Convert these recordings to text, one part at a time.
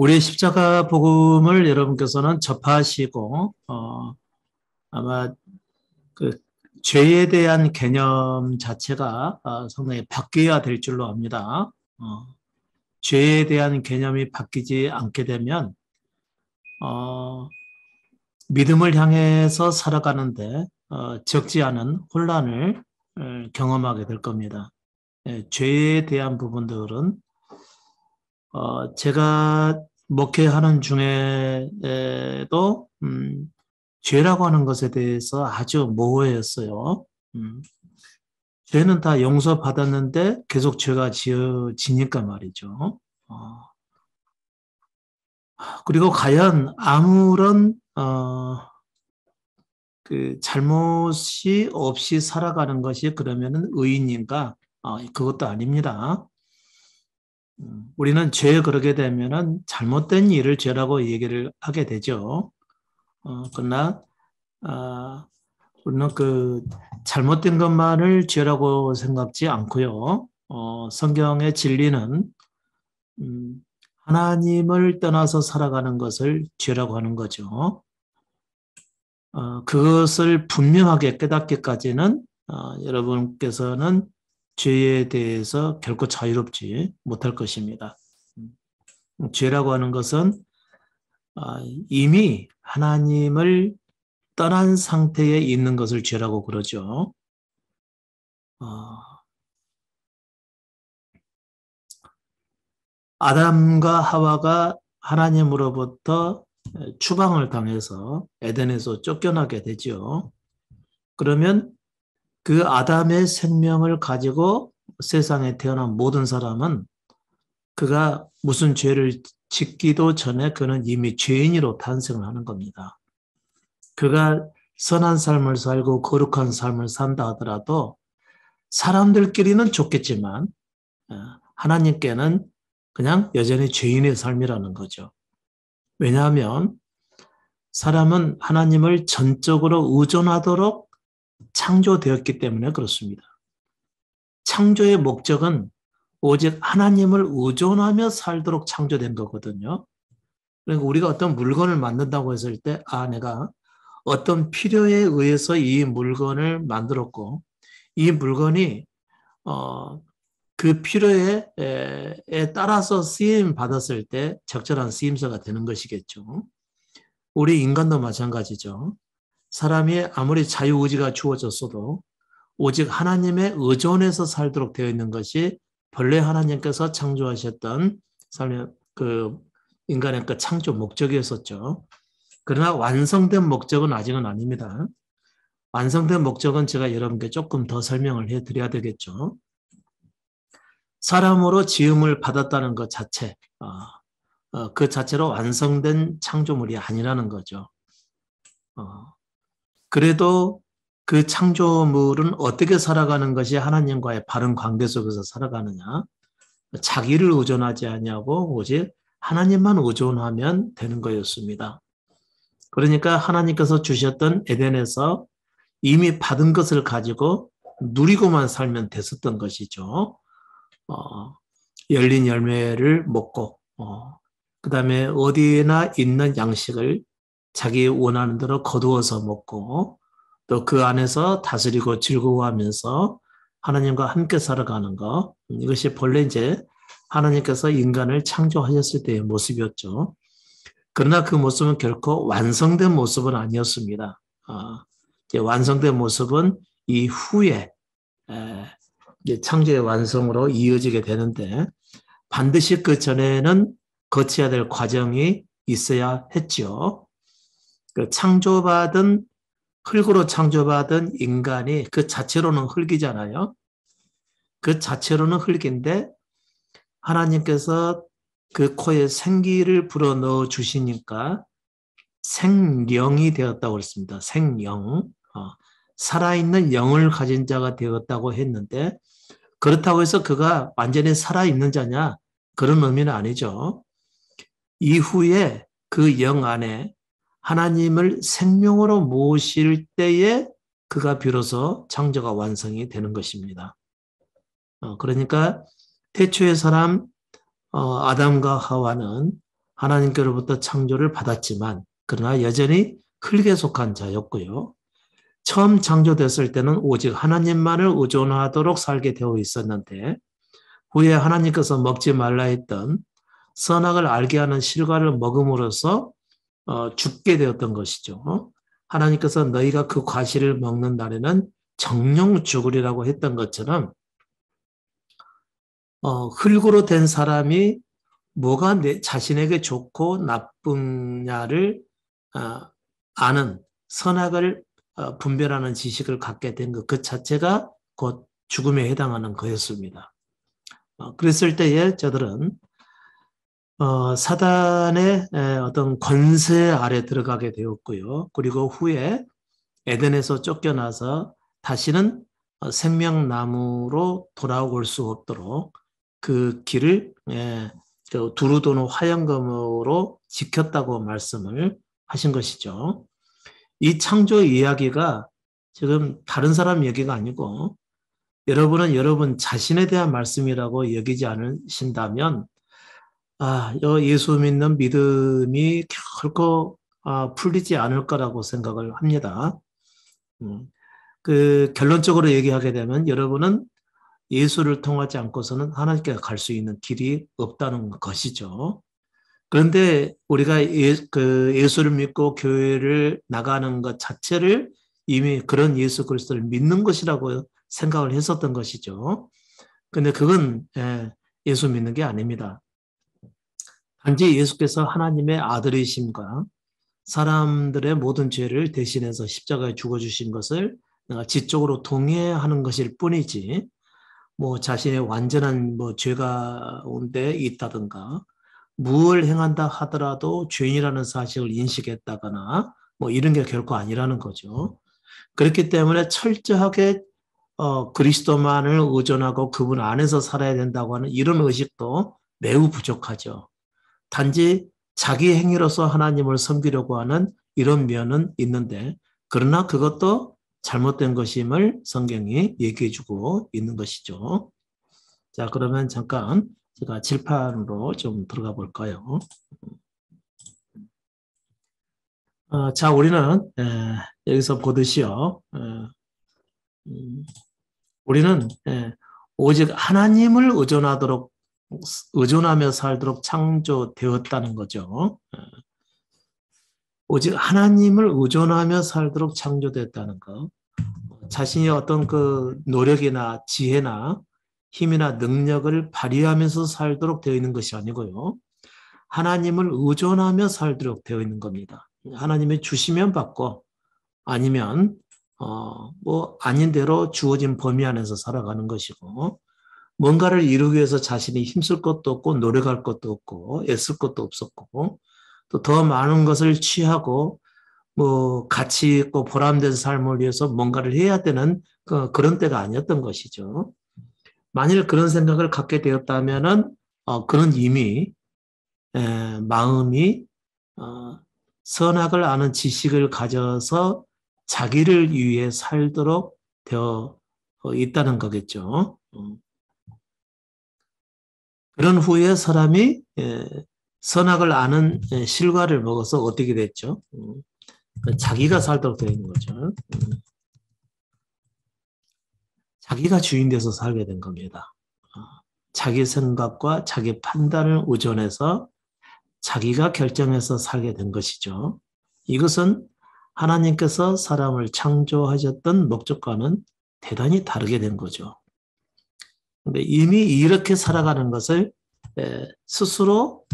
우리 십자가 복음을 여러분께서는 접하시고 아마 그 죄에 대한 개념 자체가 상당히 바뀌어야 될 줄로 압니다. 죄에 대한 개념이 바뀌지 않게 되면 믿음을 향해서 살아가는데 적지 않은 혼란을 경험하게 될 겁니다. 죄에 대한 부분들은 제가 목회하는 중에도 죄라고 하는 것에 대해서 아주 모호했어요. 죄는 다 용서받았는데 계속 죄가 지어지니까 말이죠. 그리고 과연 아무런 그 잘못이 없이 살아가는 것이 그러면은 의인인가? 그것도 아닙니다. 우리는 죄에 그러게 되면은 잘못된 일을 죄라고 얘기를 하게 되죠. 그러나 우리는 그 잘못된 것만을 죄라고 생각지 않고요. 성경의 진리는 하나님을 떠나서 살아가는 것을 죄라고 하는 거죠. 그것을 분명하게 깨닫기까지는 여러분께서는 죄에 대해서 결코 자유롭지 못할 것입니다. 죄라고 하는 것은 이미 하나님을 떠난 상태에 있는 것을 죄라고 그러죠. 아담과 하와가 하나님으로부터 추방을 당해서 에덴에서 쫓겨나게 되죠. 그러면 그 아담의 생명을 가지고 세상에 태어난 모든 사람은 그가 무슨 죄를 짓기도 전에 그는 이미 죄인으로 탄생을 하는 겁니다. 그가 선한 삶을 살고 거룩한 삶을 산다 하더라도 사람들끼리는 좋겠지만 하나님께는 그냥 여전히 죄인의 삶이라는 거죠. 왜냐하면 사람은 하나님을 전적으로 의존하도록 창조되었기 때문에 그렇습니다. 창조의 목적은 오직 하나님을 의존하며 살도록 창조된 거거든요. 그러니까 우리가 어떤 물건을 만든다고 했을 때, 내가 어떤 필요에 의해서 이 물건을 만들었고, 이 물건이 그 필요에 따라서 쓰임 받았을 때 적절한 쓰임새가 되는 것이겠죠. 우리 인간도 마찬가지죠. 사람이 아무리 자유의지가 주어졌어도 오직 하나님의 의존해서 살도록 되어 있는 것이 본래 하나님께서 창조하셨던 삶의 그 인간의 그 창조 목적이었었죠. 그러나 완성된 목적은 아직은 아닙니다. 완성된 목적은 제가 여러분께 조금 더 설명을 해드려야 되겠죠. 사람으로 지음을 받았다는 것 자체, 그 자체로 완성된 창조물이 아니라는 거죠. 그래도 그 창조물은 어떻게 살아가는 것이 하나님과의 바른 관계 속에서 살아가느냐? 자기를 의존하지 아니하고 오직 하나님만 의존하면 되는 거였습니다. 그러니까 하나님께서 주셨던 에덴에서 이미 받은 것을 가지고 누리고만 살면 됐었던 것이죠. 열린 열매를 먹고 그 다음에 어디에나 있는 양식을 자기 원하는 대로 거두어서 먹고 또 그 안에서 다스리고 즐거워하면서 하나님과 함께 살아가는 것, 이것이 본래 이제 하나님께서 인간을 창조하셨을 때의 모습이었죠. 그러나 그 모습은 결코 완성된 모습은 아니었습니다. 완성된 모습은 이후에 창조의 완성으로 이어지게 되는데 반드시 그 전에는 거쳐야 될 과정이 있어야 했죠. 그 창조받은 흙으로 창조받은 인간이 그 자체로는 흙이잖아요. 그 자체로는 흙인데 하나님께서 그 코에 생기를 불어넣어 주시니까 생령이 되었다고 그랬습니다. 생령. 살아있는 영을 가진 자가 되었다고 했는데 그렇다고 해서 그가 완전히 살아있는 자냐? 그런 의미는 아니죠. 이후에 그 영 안에 하나님을 생명으로 모실 때에 그가 비로소 창조가 완성이 되는 것입니다. 그러니까 태초의 사람 아담과 하와는 하나님께로부터 창조를 받았지만 그러나 여전히 흙에 속한 자였고요. 처음 창조됐을 때는 오직 하나님만을 의존하도록 살게 되어 있었는데 후에 하나님께서 먹지 말라 했던 선악을 알게 하는 실과를 먹음으로써 죽게 되었던 것이죠. 하나님께서 너희가 그 과실을 먹는 날에는 정령 죽으리라고 했던 것처럼 흙으로 된 사람이 뭐가 자신에게 좋고 나쁘냐를 아는 선악을 분별하는 지식을 갖게 된 것 그 자체가 곧 죽음에 해당하는 거였습니다. 그랬을 때에 저들은 사단의 어떤 권세 아래 들어가게 되었고요. 그리고 후에 에덴에서 쫓겨나서 다시는 생명나무로 돌아올 수 없도록 그 길을 두루 도는 화영검으로 지켰다고 말씀을 하신 것이죠. 이 창조 이야기가 지금 다른 사람 얘기가 아니고 여러분은 여러분 자신에 대한 말씀이라고 여기지 않으신다면 예수 믿는 믿음이 결코 풀리지 않을 거라고 생각을 합니다. 그 결론적으로 얘기하게 되면 여러분은 예수를 통하지 않고서는 하나님께 갈 수 있는 길이 없다는 것이죠. 그런데 우리가 예수를 믿고 교회를 나가는 것 자체를 이미 그런 예수 그리스도를 믿는 것이라고 생각을 했었던 것이죠. 근데 그건 예수 믿는 게 아닙니다. 단지 예수께서 하나님의 아들이심과 사람들의 모든 죄를 대신해서 십자가에 죽어주신 것을 내가 지적으로 동의하는 것일 뿐이지, 뭐 자신의 완전한 죄 가운데 있다든가, 무엇을 행한다 하더라도 죄인이라는 사실을 인식했다거나, 이런 게 결코 아니라는 거죠. 그렇기 때문에 철저하게 그리스도만을 의존하고 그분 안에서 살아야 된다고 하는 이런 의식도 매우 부족하죠. 단지 자기 행위로서 하나님을 섬기려고 하는 이런 면은 있는데, 그러나 그것도 잘못된 것임을 성경이 얘기해주고 있는 것이죠. 자, 그러면 잠깐 제가 칠판으로 좀 들어가 볼까요? 자, 우리는 여기서 보듯이요. 우리는 오직 하나님을 의존하며 살도록 창조되었다는 거죠. 오직 하나님을 의존하며 살도록 창조되었다는 것. 자신이 어떤 그 노력이나 지혜나 힘이나 능력을 발휘하면서 살도록 되어 있는 것이 아니고요. 하나님을 의존하며 살도록 되어 있는 겁니다. 하나님이 주시면 받고 아니면 아닌 대로 주어진 범위 안에서 살아가는 것이고, 뭔가를 이루기 위해서 자신이 힘쓸 것도 없고 노력할 것도 없고 애쓸 것도 없었고, 또 더 많은 것을 취하고 가치 있고 보람된 삶을 위해서 뭔가를 해야 되는 그런 때가 아니었던 것이죠. 만일 그런 생각을 갖게 되었다면은 그는 이미 마음이 선악을 아는 지식을 가져서 자기를 위해 살도록 되어 있다는 거겠죠. 그런 후에 사람이 선악을 아는 실과를 먹어서 어떻게 됐죠? 자기가 살도록 되어 있는 거죠. 자기가 주인 돼서 살게 된 겁니다. 자기 생각과 자기 판단을 의존해서 자기가 결정해서 살게 된 것이죠. 이것은 하나님께서 사람을 창조하셨던 목적과는 대단히 다르게 된 거죠. 근데 이미 이렇게 살아가는 것을 스스로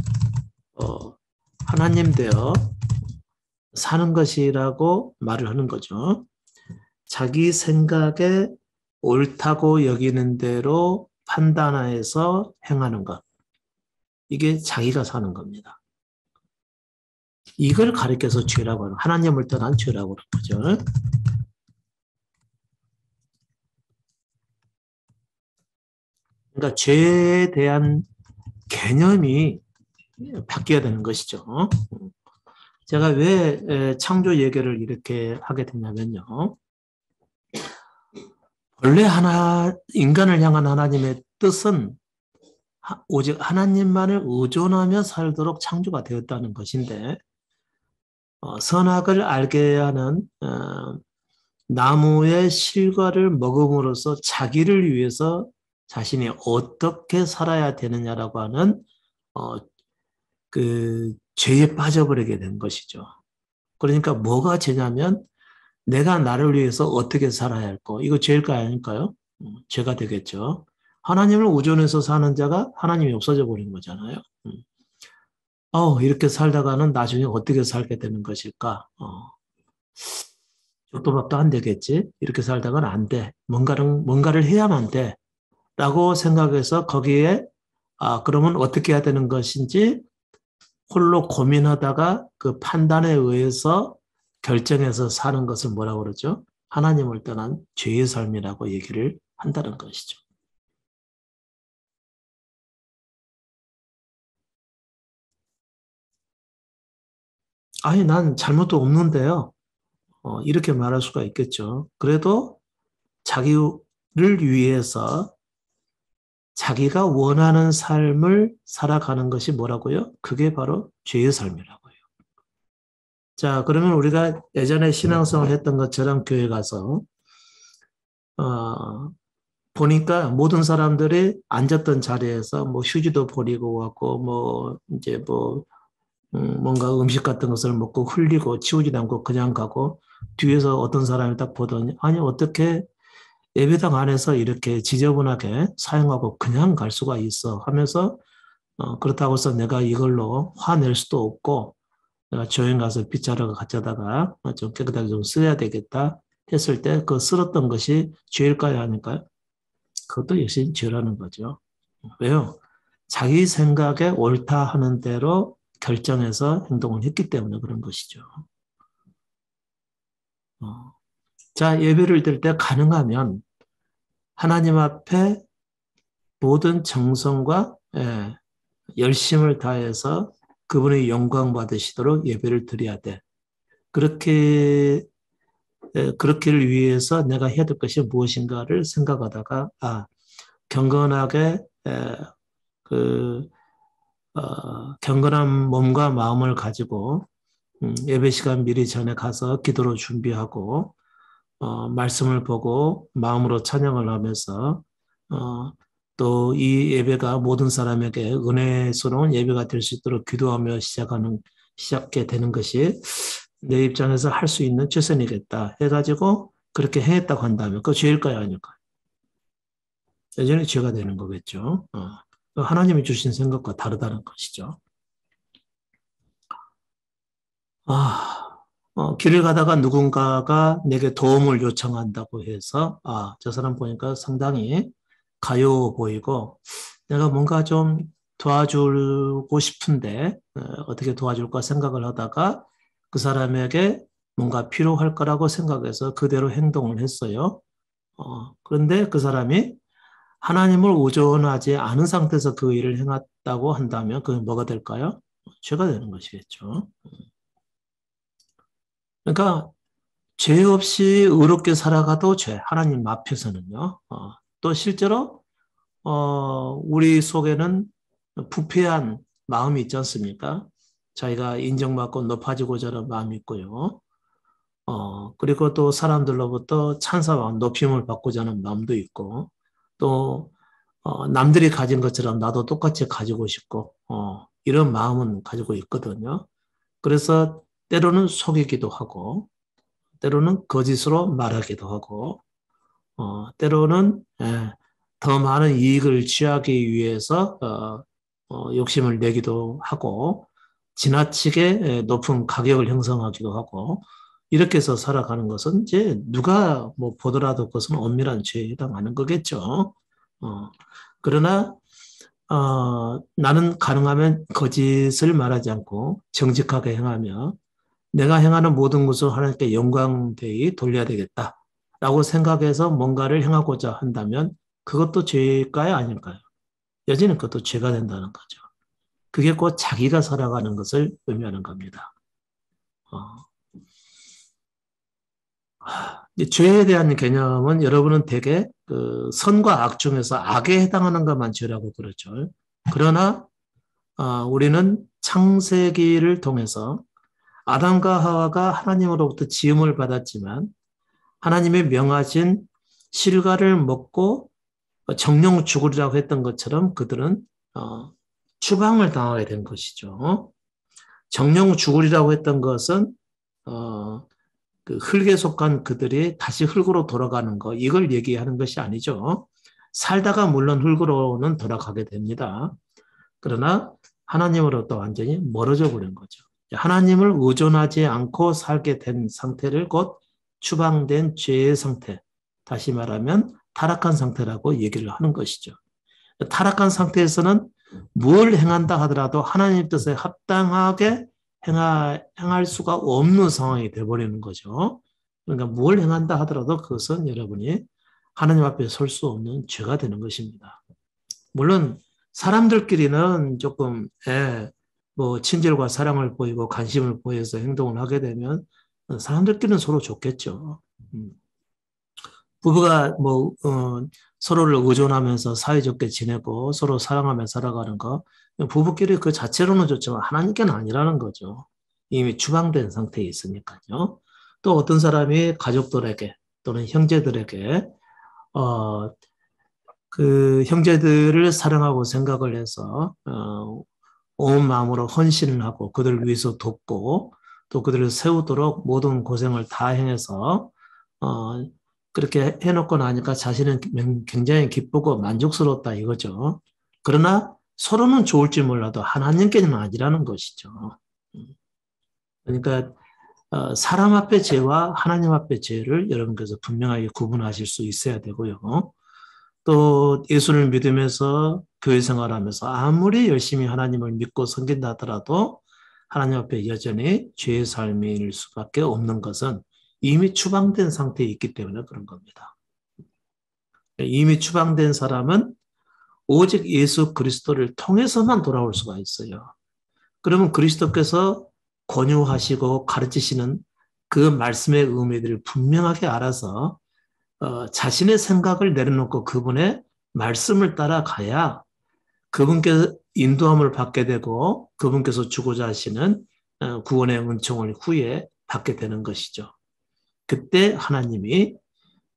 하나님 되어 사는 것이라고 말을 하는 거죠. 자기 생각에 옳다고 여기는 대로 판단해서 행하는 것. 이게 자기가 사는 겁니다. 이걸 가리켜서 죄라고 하는, 하나님을 떠난 죄라고 그러는 거죠. 그러니까 죄에 대한 개념이 바뀌어야 되는 것이죠. 제가 왜 창조 얘기를 이렇게 하게 됐냐면요. 원래 인간을 향한 하나님의 뜻은 오직 하나님만을 의존하며 살도록 창조가 되었다는 것인데 선악을 알게 하는 나무의 실과를 먹음으로써 자기를 위해서 자신이 어떻게 살아야 되느냐라고 하는 어, 그 죄에 빠져버리게 된 것이죠. 그러니까 뭐가 죄냐면 내가 나를 위해서 어떻게 살아야 할까? 이거 죄일까 아닐까요? 죄가 되겠죠. 하나님을 의존해서 사는 자가 하나님이 없어져 버린 거잖아요. 이렇게 살다가는 나중에 어떻게 살게 되는 것일까? 죽도밥도 안 되겠지? 이렇게 살다가는 안 돼. 뭔가를 해야만 돼. 라고 생각해서 거기에, 그러면 어떻게 해야 되는 것인지 홀로 고민하다가 그 판단에 의해서 결정해서 사는 것을 뭐라고 그러죠? 하나님을 떠난 죄의 삶이라고 얘기를 한다는 것이죠. 아니, 난 잘못도 없는데요. 이렇게 말할 수가 있겠죠. 그래도 자기를 위해서 자기가 원하는 삶을 살아가는 것이 뭐라고요? 그게 바로 죄의 삶이라고요. 자, 그러면 우리가 예전에 신앙생활 했던 것처럼 교회 가서, 어, 보니까 모든 사람들이 앉았던 자리에서 뭐 휴지도 버리고 왔고, 뭐, 이제 뭐, 뭔가 음식 같은 것을 먹고 흘리고 치우지도 않고 그냥 가고, 뒤에서 어떤 사람이 딱 보더니, 아니, 어떻게 예배당 안에서 이렇게 지저분하게 사용하고 그냥 갈 수가 있어 하면서 그렇다고 해서 내가 이걸로 화낼 수도 없고 내가 조용 가서 빗자루 가져다가 좀 깨끗하게 좀 써야 되겠다 했을 때 그 쓸었던 것이 죄일까요 아닐까요? 그것도 역시 죄라는 거죠. 왜요? 자기 생각에 옳다 하는 대로 결정해서 행동을 했기 때문에 그런 것이죠. 어. 자, 예배를 드릴 때 가능하면 하나님 앞에 모든 정성과 열심을 다해서 그분의 영광 받으시도록 예배를 드려야 돼. 그렇기를 위해서 내가 해야 될 것이 무엇인가를 생각하다가, 경건하게, 그, 경건한 몸과 마음을 가지고, 예배 시간 미리 전에 가서 기도로 준비하고, 말씀을 보고 마음으로 찬양을 하면서, 어, 또 이 예배가 모든 사람에게 은혜스러운 예배가 될 수 있도록 기도하며 시작게 되는 것이 내 입장에서 할 수 있는 최선이겠다 해가지고 그렇게 행했다고 한다면 그거 죄일까요 아닐까요? 여전히 죄가 되는 거겠죠. 하나님이 주신 생각과 다르다는 것이죠. 길을 가다가 누군가가 내게 도움을 요청한다고 해서, 저 사람 보니까 상당히 가여워 보이고, 내가 뭔가 좀 도와주고 싶은데, 어떻게 도와줄까 생각을 하다가 그 사람에게 뭔가 필요할 거라고 생각해서 그대로 행동을 했어요. 그런데 그 사람이 하나님을 의존하지 않은 상태에서 그 일을 행했다고 한다면 그게 뭐가 될까요? 죄가 되는 것이겠죠. 그러니까 죄 없이 의롭게 살아가도 죄, 하나님 앞에서는요. 또 실제로 우리 속에는 부패한 마음이 있지 않습니까? 자기가 인정받고 높아지고자 하는 마음이 있고요. 그리고 또 사람들로부터 찬사와 높임을 받고자 하는 마음도 있고, 또 남들이 가진 것처럼 나도 똑같이 가지고 싶고, 이런 마음은 가지고 있거든요. 그래서 때로는 속이기도 하고, 때로는 거짓으로 말하기도 하고, 때로는 더 많은 이익을 취하기 위해서 욕심을 내기도 하고, 지나치게 높은 가격을 형성하기도 하고, 이렇게 해서 살아가는 것은 이제 누가 뭐 보더라도 그것은 엄밀한 죄에 해당하는 거겠죠. 그러나 나는 가능하면 거짓을 말하지 않고 정직하게 행하며 내가 행하는 모든 것을 하나님께 영광되이 돌려야 되겠다라고 생각해서 뭔가를 행하고자 한다면 그것도 죄일까요? 아닐까요? 여전히 그것도 죄가 된다는 거죠. 그게 곧 자기가 살아가는 것을 의미하는 겁니다. 어, 죄에 대한 개념은 여러분은 대개 그 선과 악 중에서 악에 해당하는 것만 죄라고 그러죠. 그러나 우리는 창세기를 통해서 아담과 하와가 하나님으로부터 지음을 받았지만 하나님의 명하신 실과를 먹고 정령 죽으리라고 했던 것처럼 그들은 추방을 당하게 된 것이죠. 정령 죽으리라고 했던 것은 그 흙에 속한 그들이 다시 흙으로 돌아가는 것, 이걸 얘기하는 것이 아니죠. 살다가 물론 흙으로는 돌아가게 됩니다. 그러나 하나님으로부터 완전히 멀어져 버린 거죠. 하나님을 의존하지 않고 살게 된 상태를 곧 추방된 죄의 상태, 다시 말하면 타락한 상태라고 얘기를 하는 것이죠. 타락한 상태에서는 뭘 행한다 하더라도 하나님 뜻에 합당하게 행할 수가 없는 상황이 되어버리는 거죠. 그러니까 뭘 행한다 하더라도 그것은 여러분이 하나님 앞에 설 수 없는 죄가 되는 것입니다. 물론 사람들끼리는 조금 뭐 친절과 사랑을 보이고 관심을 보여서 행동을 하게 되면 사람들끼리는 서로 좋겠죠. 부부가 뭐 서로를 의존하면서 사이좋게 지내고 서로 사랑하며 살아가는 거, 부부끼리 그 자체로는 좋지만 하나님께는 아니라는 거죠. 이미 추방된 상태에 있으니까요. 또 어떤 사람이 가족들에게 또는 형제들에게 그 형제들을 사랑하고 생각을 해서 온 마음으로 헌신을 하고 그들을 위해서 돕고 또 그들을 세우도록 모든 고생을 다 행해서 그렇게 해놓고 나니까 자신은 굉장히 기쁘고 만족스럽다 이거죠. 그러나 서로는 좋을지 몰라도 하나님께는 아니라는 것이죠. 그러니까 사람 앞의 죄와 하나님 앞의 죄를 여러분께서 분명하게 구분하실 수 있어야 되고요. 또 예수를 믿으면서 교회 생활하면서 아무리 열심히 하나님을 믿고 섬긴다 하더라도 하나님 앞에 여전히 죄의 삶일 수밖에 없는 것은 이미 추방된 상태에 있기 때문에 그런 겁니다. 이미 추방된 사람은 오직 예수 그리스도를 통해서만 돌아올 수가 있어요. 그러면 그리스도께서 권유하시고 가르치시는 그 말씀의 의미들을 분명하게 알아서 자신의 생각을 내려놓고 그분의 말씀을 따라가야 그분께 인도함을 받게 되고 그분께서 주고자 하시는 구원의 은총을 후에 받게 되는 것이죠. 그때 하나님이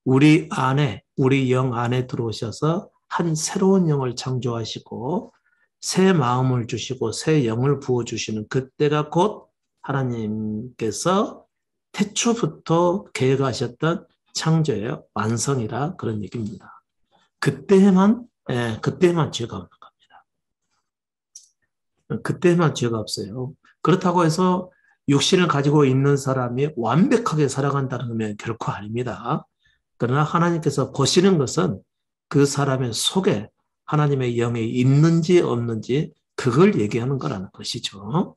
우리 안에, 우리 영 안에 들어오셔서 한 새로운 영을 창조하시고 새 마음을 주시고 새 영을 부어주시는 그때가 곧 하나님께서 태초부터 계획하셨던 창조의 완성이라 그런 얘기입니다. 그때만 죄가 없는 겁니다. 그때만 죄가 없어요. 그렇다고 해서 육신을 가지고 있는 사람이 완벽하게 살아간다는 건 결코 아닙니다. 그러나 하나님께서 보시는 것은 그 사람의 속에 하나님의 영이 있는지 없는지 그걸 얘기하는 거라는 것이죠.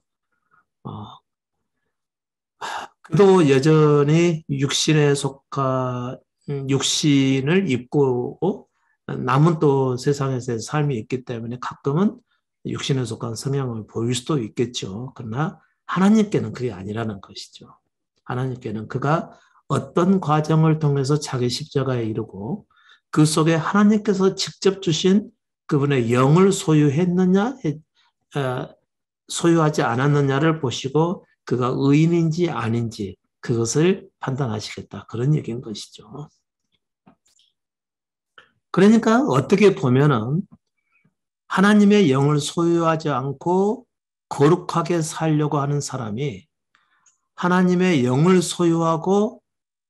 그도 여전히 육신을 입고 남은 또 세상에서의 삶이 있기 때문에 가끔은 육신에 속한 성향을 보일 수도 있겠죠. 그러나 하나님께는 그게 아니라는 것이죠. 하나님께는 그가 어떤 과정을 통해서 자기 십자가에 이르고 그 속에 하나님께서 직접 주신 그분의 영을 소유했느냐, 소유하지 않았느냐를 보시고 그가 의인인지 아닌지 그것을 판단하시겠다. 그런 얘기인 것이죠. 그러니까 어떻게 보면은 하나님의 영을 소유하지 않고 거룩하게 살려고 하는 사람이 하나님의 영을 소유하고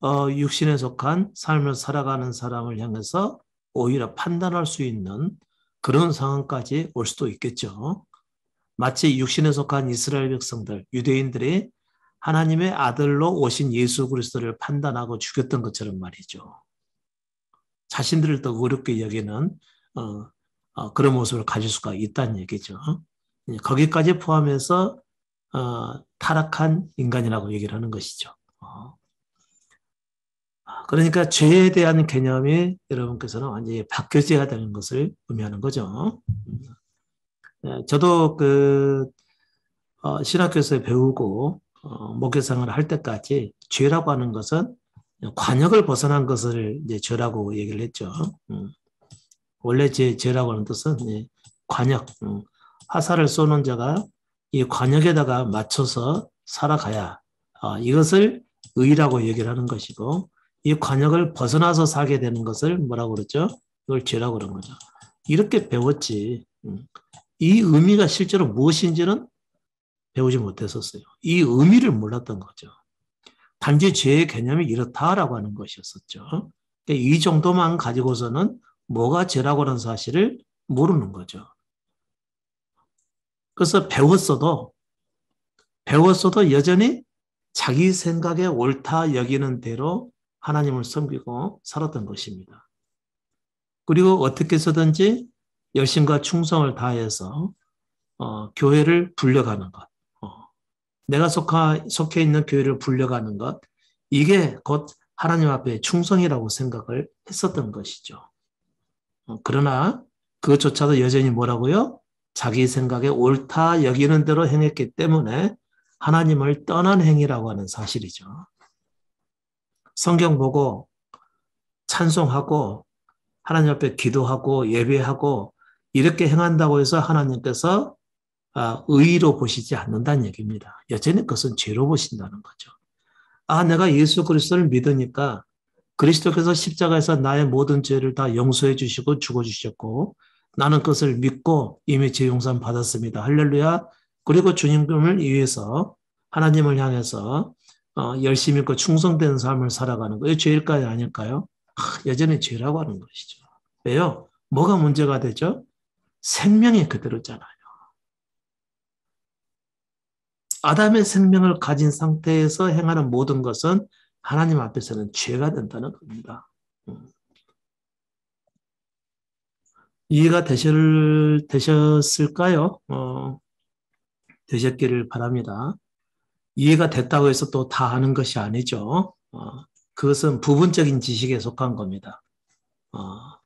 육신에 속한 삶을 살아가는 사람을 향해서 오히려 판단할 수 있는 그런 상황까지 올 수도 있겠죠. 마치 육신에 속한 이스라엘 백성들, 유대인들이 하나님의 아들로 오신 예수 그리스도를 판단하고 죽였던 것처럼 말이죠. 자신들을 더 어렵게 여기는 그런 모습을 가질 수가 있다는 얘기죠. 거기까지 포함해서 타락한 인간이라고 얘기를 하는 것이죠. 그러니까 죄에 대한 개념이 여러분께서는 완전히 바뀌어져야 되는 것을 의미하는 거죠. 저도 신학교에서 배우고 목회생활을 할 때까지 죄라고 하는 것은 관역을 벗어난 것을 이제 죄라고 얘기를 했죠. 원래 죄라고 하는 뜻은 관역, 화살을 쏘는 자가 이 관역에다가 맞춰서 살아가야 이것을 의라고 얘기를 하는 것이고, 이 관역을 벗어나서 살게 되는 것을 뭐라고 그러죠? 이걸 죄라고 그런 거죠. 이렇게 배웠지. 이 의미가 실제로 무엇인지는 배우지 못했었어요. 이 의미를 몰랐던 거죠. 단지 죄의 개념이 이렇다라고 하는 것이었었죠. 이 정도만 가지고서는 뭐가 죄라고 하는 사실을 모르는 거죠. 그래서 배웠어도 여전히 자기 생각에 옳다 여기는 대로 하나님을 섬기고 살았던 것입니다. 그리고 어떻게 해서든지 열심과 충성을 다해서 교회를 불려가는 것, 내가 속해 있는 교회를 불려가는 것, 이게 곧 하나님 앞에 충성이라고 생각을 했었던 것이죠. 그러나 그것조차도 여전히 뭐라고요? 자기 생각에 옳다 여기는 대로 행했기 때문에 하나님을 떠난 행위라고 하는 사실이죠. 성경 보고 찬송하고 하나님 앞에 기도하고 예배하고 이렇게 행한다고 해서 하나님께서 의로 보시지 않는다는 얘기입니다. 여전히 그것은 죄로 보신다는 거죠. 내가 예수 그리스도를 믿으니까 그리스도께서 십자가에서 나의 모든 죄를 다 용서해 주시고 죽어주셨고 나는 그것을 믿고 이미 죄 용서 받았습니다. 할렐루야. 그리고 주님을 위해서 하나님을 향해서 열심히 있고 충성된 삶을 살아가는 거예요. 죄일까요? 아닐까요? 여전히 죄라고 하는 것이죠. 왜요? 뭐가 문제가 되죠? 생명이 그대로잖아요. 아담의 생명을 가진 상태에서 행하는 모든 것은 하나님 앞에서는 죄가 된다는 겁니다. 이해가 되셨을까요? 되셨기를 바랍니다. 이해가 됐다고 해서 또 다 아는 것이 아니죠. 그것은 부분적인 지식에 속한 겁니다.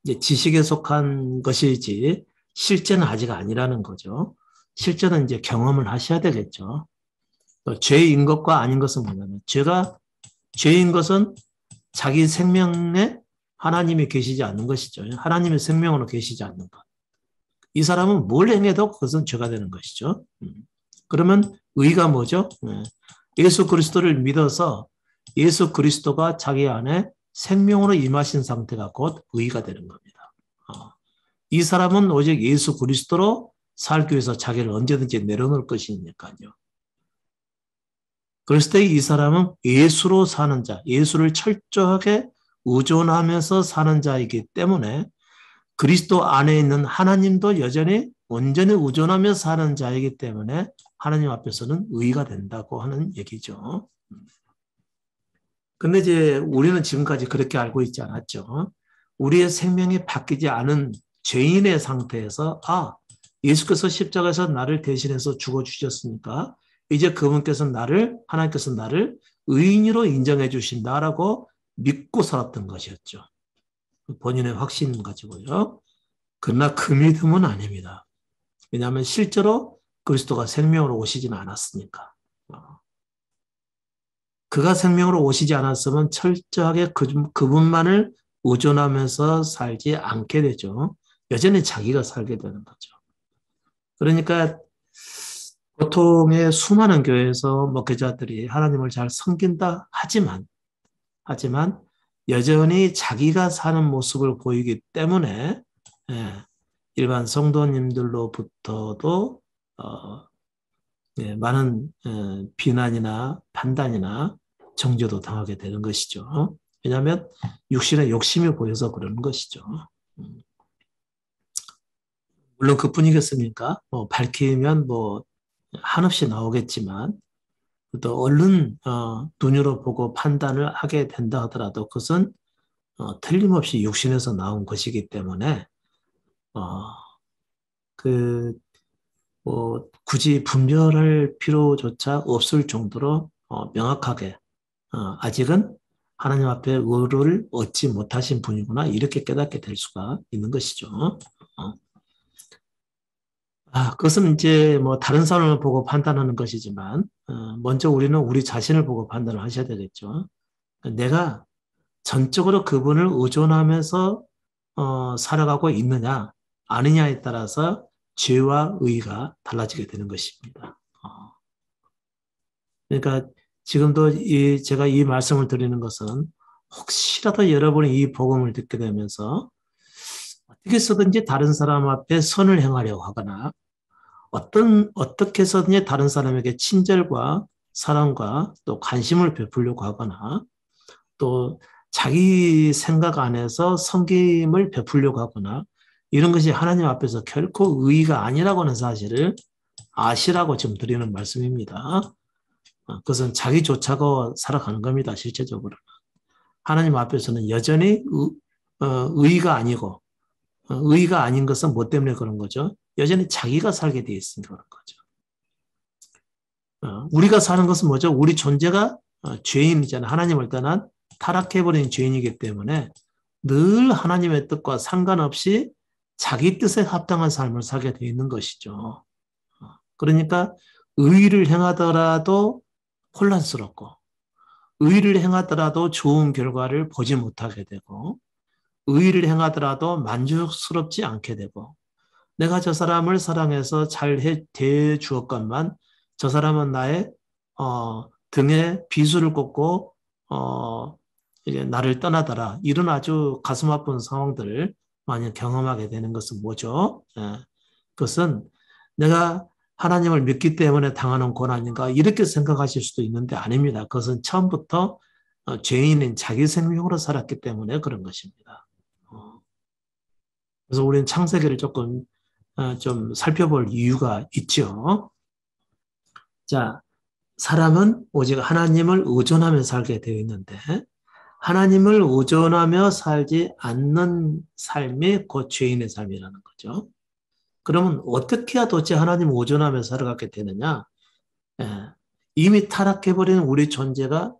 이제 지식에 속한 것이지 실제는 아직 아니라는 거죠. 실제는 이제 경험을 하셔야 되겠죠. 죄인 것과 아닌 것은 뭐냐면 죄인 것은 자기 생명에 하나님이 계시지 않는 것이죠. 하나님의 생명으로 계시지 않는 것. 이 사람은 뭘 행해도 그것은 죄가 되는 것이죠. 그러면 의가 뭐죠? 예수 그리스도를 믿어서 예수 그리스도가 자기 안에 생명으로 임하신 상태가 곧 의가 되는 겁니다. 이 사람은 오직 예수 그리스도로 살기 위해서 자기를 언제든지 내려놓을 것이니까요. 그랬을 때 이 사람은 예수로 사는 자, 예수를 철저하게 의존하면서 사는 자이기 때문에 그리스도 안에 있는 하나님도 여전히 온전히 의존하며 사는 자이기 때문에 하나님 앞에서는 의가 된다고 하는 얘기죠. 근데 이제 우리는 지금까지 그렇게 알고 있지 않았죠. 우리의 생명이 바뀌지 않은 죄인의 상태에서 예수께서 십자가에서 나를 대신해서 죽어주셨으니까 이제 그분께서 하나님께서 나를 의인으로 인정해 주신다라고 믿고 살았던 것이었죠. 본인의 확신 가지고요. 그러나 그 믿음은 아닙니다. 왜냐하면 실제로 그리스도가 생명으로 오시지는 않았으니까. 그가 생명으로 오시지 않았으면 철저하게 그분만을 의존하면서 살지 않게 되죠. 여전히 자기가 살게 되는 거죠. 그러니까 보통의 수많은 교회에서 목회자들이 하나님을 잘 섬긴다 하지만 여전히 자기가 사는 모습을 보이기 때문에 일반 성도님들로부터도 많은 비난이나 판단이나 정죄도 당하게 되는 것이죠. 왜냐하면 육신의 욕심이 보여서 그러는 것이죠. 물론 그뿐이겠습니까? 밝히면 한없이 나오겠지만 또 얼른 눈으로 보고 판단을 하게 된다 하더라도 그것은 틀림없이 육신에서 나온 것이기 때문에 굳이 분별할 필요조차 없을 정도로 명확하게 아직은 하나님 앞에 의를 얻지 못하신 분이구나 이렇게 깨닫게 될 수가 있는 것이죠. 그것은 이제 다른 사람을 보고 판단하는 것이지만 먼저 우리는 우리 자신을 보고 판단을 하셔야 되겠죠. 내가 전적으로 그분을 의존하면서 살아가고 있느냐 아니냐에 따라서 죄와 의가 달라지게 되는 것입니다. 그러니까 지금도 제가 이 말씀을 드리는 것은 혹시라도 여러분이 이 복음을 듣게 되면서 어떻게 해서든지 다른 사람 앞에 선을 행하려고 하거나 어떻게 해서든지 다른 사람에게 친절과 사랑과 또 관심을 베풀려고 하거나 또 자기 생각 안에서 섬김을 베풀려고 하거나 이런 것이 하나님 앞에서 결코 의의가 아니라고 하는 사실을 아시라고 지금 드리는 말씀입니다. 그것은 자기 쫓아가 살아가는 겁니다. 실제적으로. 하나님 앞에서는 여전히 의의가 아니고 의의가 아닌 것은 뭐 때문에 그런 거죠? 여전히 자기가 살게 되어 있으니까 그런 거죠. 우리가 사는 것은 뭐죠? 우리 존재가 죄인이잖아요. 하나님을 떠난 타락해버린 죄인이기 때문에 늘 하나님의 뜻과 상관없이 자기 뜻에 합당한 삶을 살게 되어 있는 것이죠. 그러니까 의의를 행하더라도 혼란스럽고 의의를 행하더라도 좋은 결과를 보지 못하게 되고 의의를 행하더라도 만족스럽지 않게 되고 내가 저 사람을 사랑해서 잘 대주었건만 저 사람은 나의 등에 비수를 꽂고 이제 나를 떠나더라. 이런 아주 가슴 아픈 상황들을 많이 경험하게 되는 것은 뭐죠? 그것은 내가 하나님을 믿기 때문에 당하는 고난인가 이렇게 생각하실 수도 있는데 아닙니다. 그것은 처음부터 죄인인 자기 생명으로 살았기 때문에 그런 것입니다. 그래서 우리는 창세기를 조금 좀 살펴볼 이유가 있죠. 자, 사람은 오직 하나님을 의존하며 살게 되어 있는데 하나님을 의존하며 살지 않는 삶이 곧 죄인의 삶이라는 거죠. 그러면 어떻게 해야 도대체 하나님을 의존하며 살아가게 되느냐? 이미 타락해버린 우리 존재가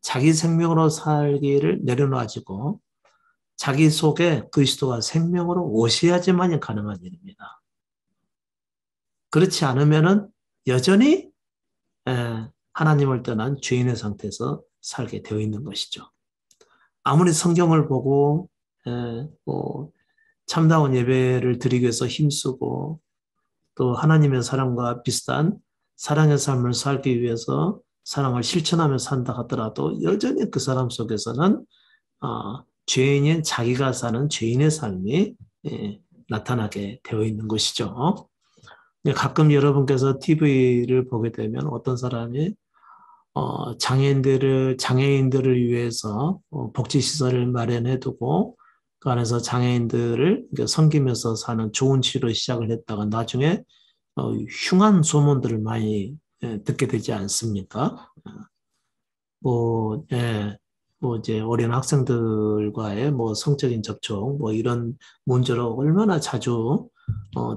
자기 생명으로 살기를 내려놔지고 자기 속에 그리스도가 생명으로 오셔야지만이 가능한 일입니다. 그렇지 않으면은 여전히 하나님을 떠난 죄인의 상태에서 살게 되어 있는 것이죠. 아무리 성경을 보고 뭐 참다운 예배를 드리기 위해서 힘쓰고 또 하나님의 사랑과 비슷한 사랑의 삶을 살기 위해서 사랑을 실천하며 산다 하더라도 여전히 그 사람 속에서는 죄인인 자기가 사는 죄인의 삶이 나타나게 되어 있는 것이죠. 가끔 여러분께서 TV를 보게 되면 어떤 사람이 장애인들을 위해서 복지시설을 마련해두고 그 안에서 장애인들을 섬기면서 사는 좋은 치료 시작을 했다가 나중에 흉한 소문들을 많이 듣게 되지 않습니까? 뭐, 뭐 이제 어린 학생들과의 뭐 성적인 접촉 뭐 이런 문제로 얼마나 자주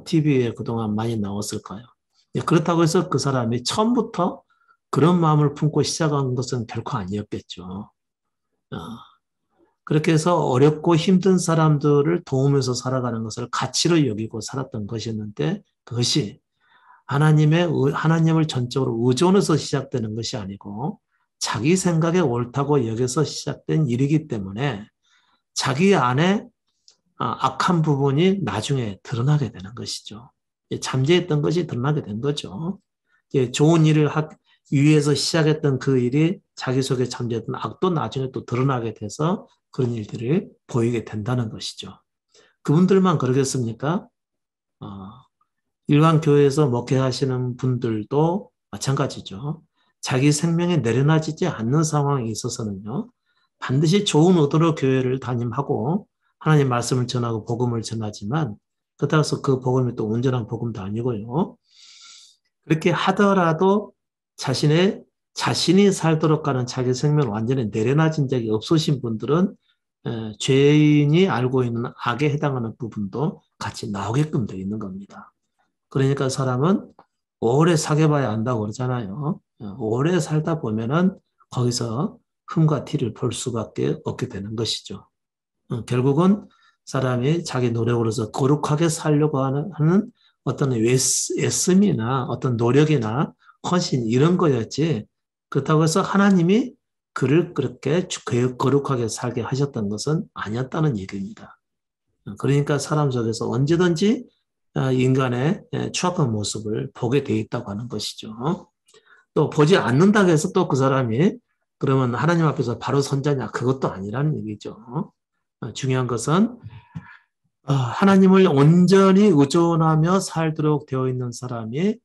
TV에 그동안 많이 나왔을까요? 그렇다고 해서 그 사람이 처음부터 그런 마음을 품고 시작한 것은 결코 아니었겠죠. 그렇게 해서 어렵고 힘든 사람들을 도우면서 살아가는 것을 가치로 여기고 살았던 것이었는데 그것이 하나님을 전적으로 의존해서 시작되는 것이 아니고 자기 생각에 옳다고 여겨서 시작된 일이기 때문에 자기 안에 악한 부분이 나중에 드러나게 되는 것이죠. 잠재했던 것이 드러나게 된 거죠. 좋은 일을 위해서 시작했던 그 일이 자기 속에 잠재했던 악도 나중에 또 드러나게 돼서 그런 일들을 보이게 된다는 것이죠. 그분들만 그러겠습니까? 일반 교회에서 목회하시는 분들도 마찬가지죠. 자기 생명에 내려놔지지 않는 상황에 있어서는요, 반드시 좋은 의도로 교회를 담임하고 하나님 말씀을 전하고 복음을 전하지만 그렇다고 해서 그 복음이 또 온전한 복음도 아니고요. 그렇게 하더라도 자신이 살도록 하는 자기 생명을 완전히 내려놔진 적이 없으신 분들은 죄인이 알고 있는 악에 해당하는 부분도 같이 나오게끔 되어 있는 겁니다. 그러니까 사람은 오래 사귀어봐야 안다고 그러잖아요. 오래 살다 보면은 거기서 흠과 티를 볼 수밖에 없게 되는 것이죠. 결국은 사람이 자기 노력으로서 거룩하게 살려고 하는 어떤 애씀이나 어떤 노력이나 헌신 이런 거였지. 그렇다고 해서 하나님이 그를 그렇게 거룩하게 살게 하셨던 것은 아니었다는 얘기입니다. 그러니까 사람 속에서 언제든지 인간의 추악한 모습을 보게 돼 있다고 하는 것이죠. 또 보지 않는다고 해서 또 그 사람이 그러면 하나님 앞에서 바로 선자냐? 그것도 아니라는 얘기죠. 중요한 것은 하나님을 온전히 의존하며 살도록 되어 있는 사람이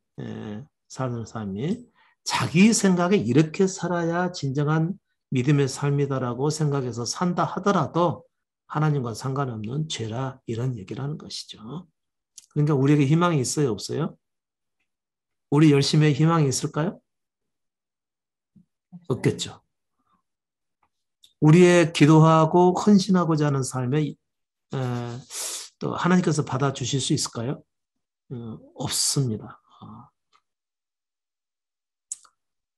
사는 사람이 자기 생각에 이렇게 살아야 진정한 믿음의 삶이다라고 생각해서 산다 하더라도 하나님과 상관없는 죄라 이런 얘기를 하는 것이죠. 그러니까 우리에게 희망이 있어요, 없어요? 우리 열심히 희망이 있을까요? 없겠죠. 우리의 기도하고 헌신하고자 하는 삶에 또 하나님께서 받아주실 수 있을까요? 없습니다.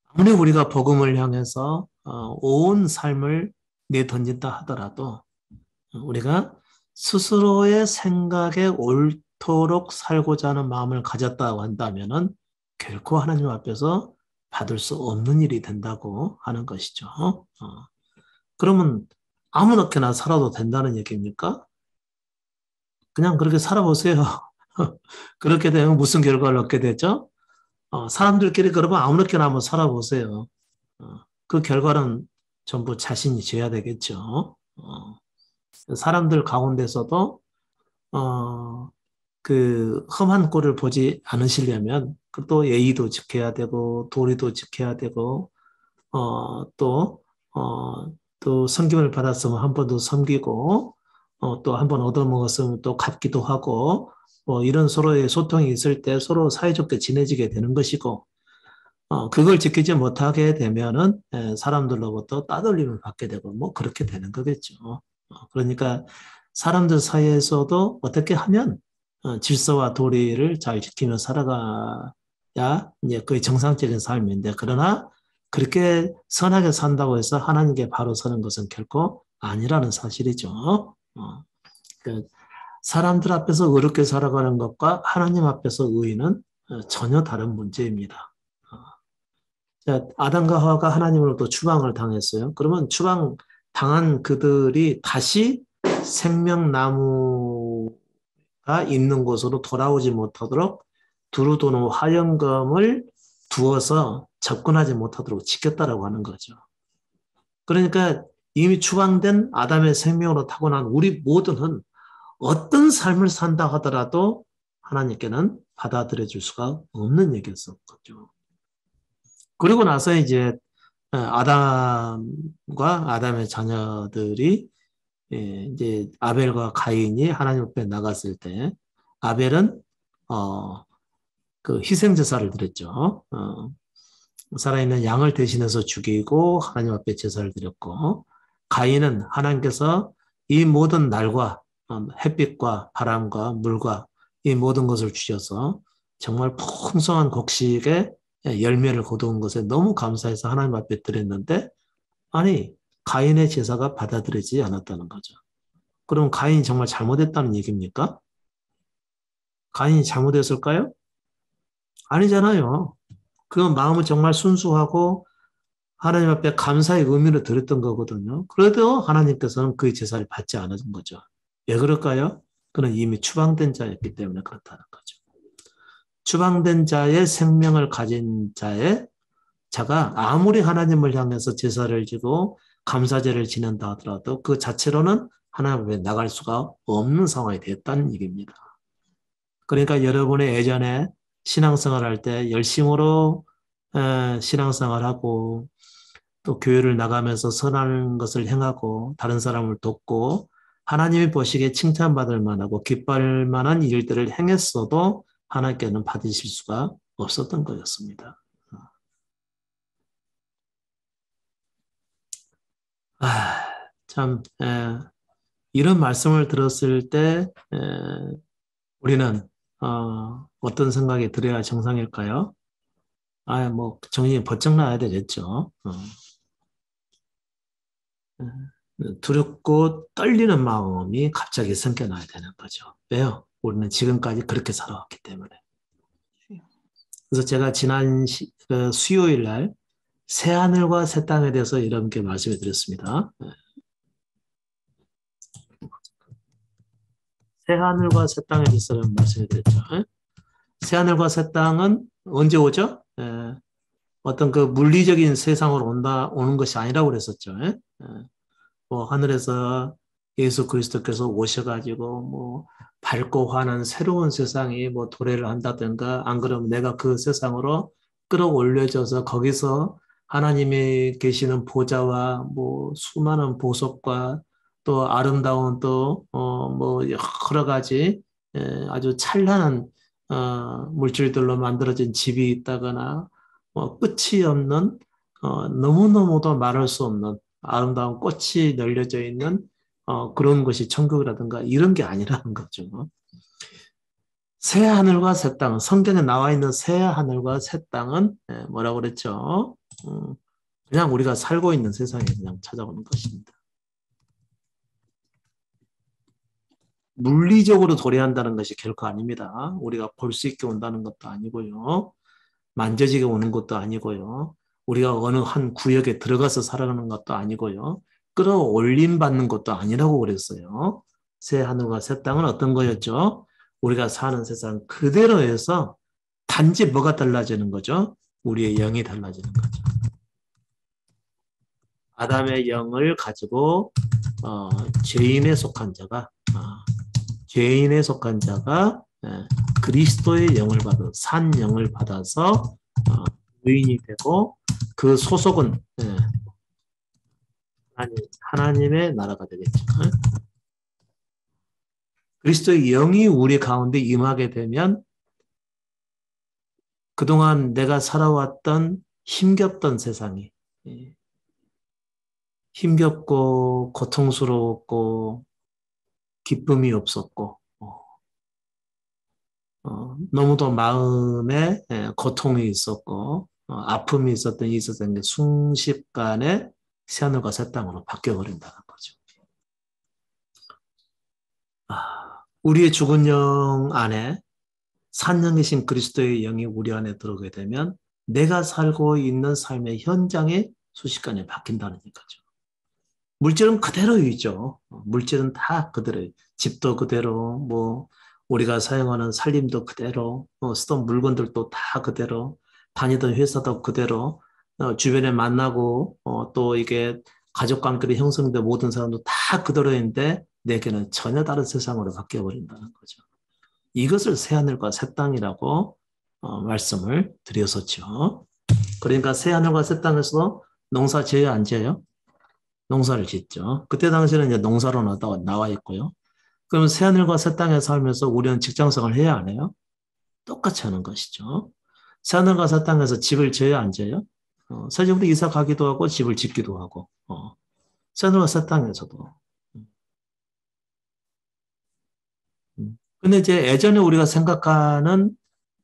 아무리 우리가 복음을 향해서 온 삶을 내던진다 하더라도 우리가 스스로의 생각에 옳도록 살고자 하는 마음을 가졌다고 한다면은 결코 하나님 앞에서 받을 수 없는 일이 된다고 하는 것이죠. 그러면 아무렇게나 살아도 된다는 얘기입니까? 그냥 그렇게 살아보세요. 그렇게 되면 무슨 결과를 얻게 되죠? 사람들끼리 그러면 아무렇게나 한번 살아보세요. 그 결과는 전부 자신이 져야 되겠죠. 사람들 가운데서도 그 험한 꼴을 보지 않으시려면 또 예의도 지켜야 되고 도리도 지켜야 되고 또 또 섬김을 받았으면 한 번 더 섬기고 또 한 번 얻어먹었으면 또 갚기도 하고 이런 서로의 소통이 있을 때 서로 사이좋게 지내지게 되는 것이고 그걸 지키지 못하게 되면은 사람들로부터 따돌림을 받게 되고 뭐 그렇게 되는 거겠죠. 그러니까 사람들 사이에서도 어떻게 하면 질서와 도리를 잘 지키며 살아가야 이제 거의 정상적인 삶인데 그러나 그렇게 선하게 산다고 해서 하나님께 바로 서는 것은 결코 아니라는 사실이죠. 그 사람들 앞에서 의롭게 살아가는 것과 하나님 앞에서 의는 전혀 다른 문제입니다. 아담과 하와가 하나님으로부터 추방을 당했어요. 그러면 추방 당한 그들이 다시 생명나무가 있는 곳으로 돌아오지 못하도록 두루도는 화영검을 두어서 접근하지 못하도록 지켰다라고 하는 거죠. 그러니까 이미 추방된 아담의 생명으로 타고난 우리 모두는 어떤 삶을 산다 하더라도 하나님께는 받아들여 줄 수가 없는 얘기였었거든요. 그리고 나서 이제 아담과 아담의 자녀들이 이제 아벨과 가인이 하나님 앞에 나갔을 때 아벨은 그 희생 제사를 드렸죠. 살아있는 양을 대신해서 죽이고 하나님 앞에 제사를 드렸고 가인은 하나님께서 이 모든 날과 햇빛과 바람과 물과 이 모든 것을 주셔서 정말 풍성한 곡식에 열매를 거두은 것에 너무 감사해서 하나님 앞에 드렸는데 아니 가인의 제사가 받아들이지 않았다는 거죠. 그럼 가인이 정말 잘못했다는 얘기입니까? 가인이 잘못했을까요? 아니잖아요. 그건 마음은 정말 순수하고 하나님 앞에 감사의 의미를 드렸던 거거든요. 그래도 하나님께서는 그 제사를 받지 않은 거죠. 왜 그럴까요? 그는 이미 추방된 자였기 때문에 그렇다는 거죠. 추방된 자의 생명을 가진 자가 아무리 하나님을 향해서 제사를 지고 감사제를 지낸다 하더라도 그 자체로는 하나님 앞에 나갈 수가 없는 상황이 됐다는 얘기입니다. 그러니까 여러분의 예전에 신앙생활 할 때 열심으로 신앙생활하고 또 교회를 나가면서 선한 것을 행하고 다른 사람을 돕고 하나님이 보시기에 칭찬받을 만하고 기뻐할 만한 일들을 행했어도 하나님께는 받으실 수가 없었던 거였습니다. 참 이런 말씀을 들었을 때 우리는 어떤 생각이 들어야 정상일까요? 뭐 정신이 번쩍 나야 되겠죠. 두렵고 떨리는 마음이 갑자기 생겨나야 되는 거죠. 왜요? 우리는 지금까지 그렇게 살아왔기 때문에. 그래서 제가 지난 그 수요일 날 새하늘과 새 땅에 대해서 이렇게 말씀을 드렸습니다. 새하늘과 새 땅에 대해서는 말씀을 드렸죠. 새하늘과 새 땅은 언제 오죠? 어떤 그 물리적인 세상으로 오는 것이 아니라고 그랬었죠. 뭐 하늘에서 예수 그리스도께서 오셔가지고 뭐 밝고 환한 새로운 세상이 뭐 도래를 한다든가, 안 그러면 내가 그 세상으로 끌어올려져서 거기서 하나님이 계시는 보좌와 뭐 수많은 보석과 또 아름다운 또 뭐 여러 가지 아주 찬란한 물질들로 만들어진 집이 있다거나 끝이 없는 너무너무도 말할 수 없는 아름다운 꽃이 널려져 있는 그런 것이 천국이라든가 이런 게 아니라는 거죠. 새 하늘과 새 땅, 성경에 나와 있는 새 하늘과 새 땅은 뭐라고 그랬죠? 그냥 우리가 살고 있는 세상에 그냥 찾아오는 것입니다. 물리적으로 도래한다는 것이 결코 아닙니다. 우리가 볼 수 있게 온다는 것도 아니고요. 만져지게 오는 것도 아니고요. 우리가 어느 한 구역에 들어가서 살아가는 것도 아니고요. 끌어올림 받는 것도 아니라고 그랬어요. 새 하늘과 새 땅은 어떤 거였죠? 우리가 사는 세상 그대로에서 단지 뭐가 달라지는 거죠? 우리의 영이 달라지는 거죠. 아담의 영을 가지고 죄인에 속한 자가 그리스도의 영을 받아 산 영을 받아서 의인이 되고 그 소속은 하나님의 나라가 되겠죠. 그리스도의 영이 우리 가운데 임하게 되면 그동안 내가 살아왔던 힘겹던 세상이 힘겹고 고통스러웠고 기쁨이 없었고 너무도 마음에 고통이 있었고 아픔이 있었던 이 세상이 순식간에 새하늘과 새 땅으로 바뀌어버린다는 거죠. 우리의 죽은 영 안에 산영이신 그리스도의 영이 우리 안에 들어오게 되면 내가 살고 있는 삶의 현장이 순식간에 바뀐다는 거죠. 물질은 그대로이죠. 물질은 다 그대로예요. 집도 그대로, 뭐 우리가 사용하는 살림도 그대로, 쓰던 물건들도 다 그대로, 다니던 회사도 그대로, 주변에 만나고 또 이게 가족관계로 형성된 모든 사람도 다 그대로인데 내게는 전혀 다른 세상으로 바뀌어버린다는 거죠. 이것을 새하늘과 새 땅이라고 말씀을 드렸었죠. 그러니까 새하늘과 새 땅에서 농사 지어야 안 지어요? 농사를 짓죠. 그때 당시에는 이제 농사로 나와 있고요. 그럼 새하늘과 새 땅에 살면서 우리는 직장생활을 해야 안 해요? 똑같이 하는 것이죠. 새하늘과 새 땅에서 집을 지어야 안 지어요? 새 집으로 이사 가기도 하고 집을 짓기도 하고 새하늘과 새 땅에서도. 근데 이제 예전에 우리가 생각하는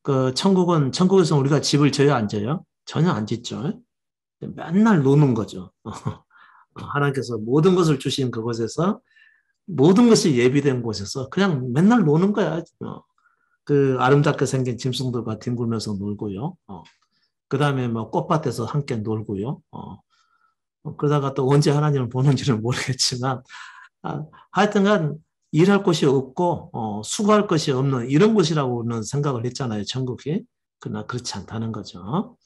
그 천국에서 우리가 집을 지어야 안 지어요? 전혀 안 짓죠. 맨날 노는 거죠. 하나님께서 모든 것을 주신 그곳에서 모든 것이 예비된 곳에서 그냥 맨날 노는 거야. 그 아름답게 생긴 짐승들과 뒹굴면서 놀고요. 그 다음에 뭐 꽃밭에서 함께 놀고요. 그러다가 또 언제 하나님을 보는지는 모르겠지만 하여튼간 일할 곳이 없고 수고할 것이 없는 이런 곳이라고는 생각을 했잖아요. 천국이. 그러나 그렇지 않다는 거죠.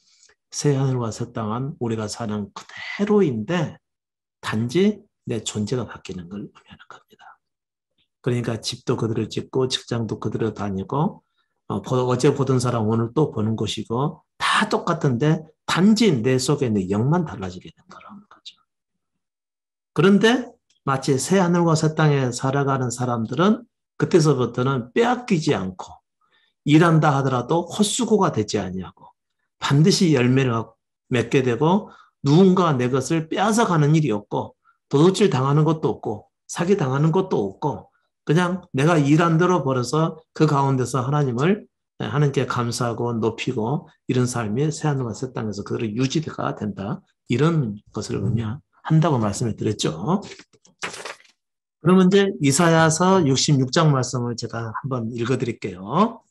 새하늘과 새 땅은 우리가 사는 그대로인데 단지 내 존재가 바뀌는 걸 의미하는 겁니다. 그러니까 집도 그대로 짓고 직장도 그대로 다니고 어제 보던 사람 오늘 또 보는 것이고 다 똑같은데 단지 내 속에 내 영만 달라지게 된 거라는 거죠. 그런데 마치 새하늘과 새 땅에 살아가는 사람들은 그때서부터는 빼앗기지 않고 일한다 하더라도 헛수고가 되지 아니하고 반드시 열매를 맺게 되고 누군가 내 것을 빼앗아가는 일이 없고 도둑질 당하는 것도 없고 사기 당하는 것도 없고 그냥 내가 일한 대로 벌어서 그 가운데서 하나님께 감사하고 높이고 이런 삶이 새하늘과 새 땅에서 그대로 유지가 된다. 이런 것을 의미한다고 말씀을 드렸죠. 그러면 이제 이사야서 66장 말씀을 제가 한번 읽어드릴게요.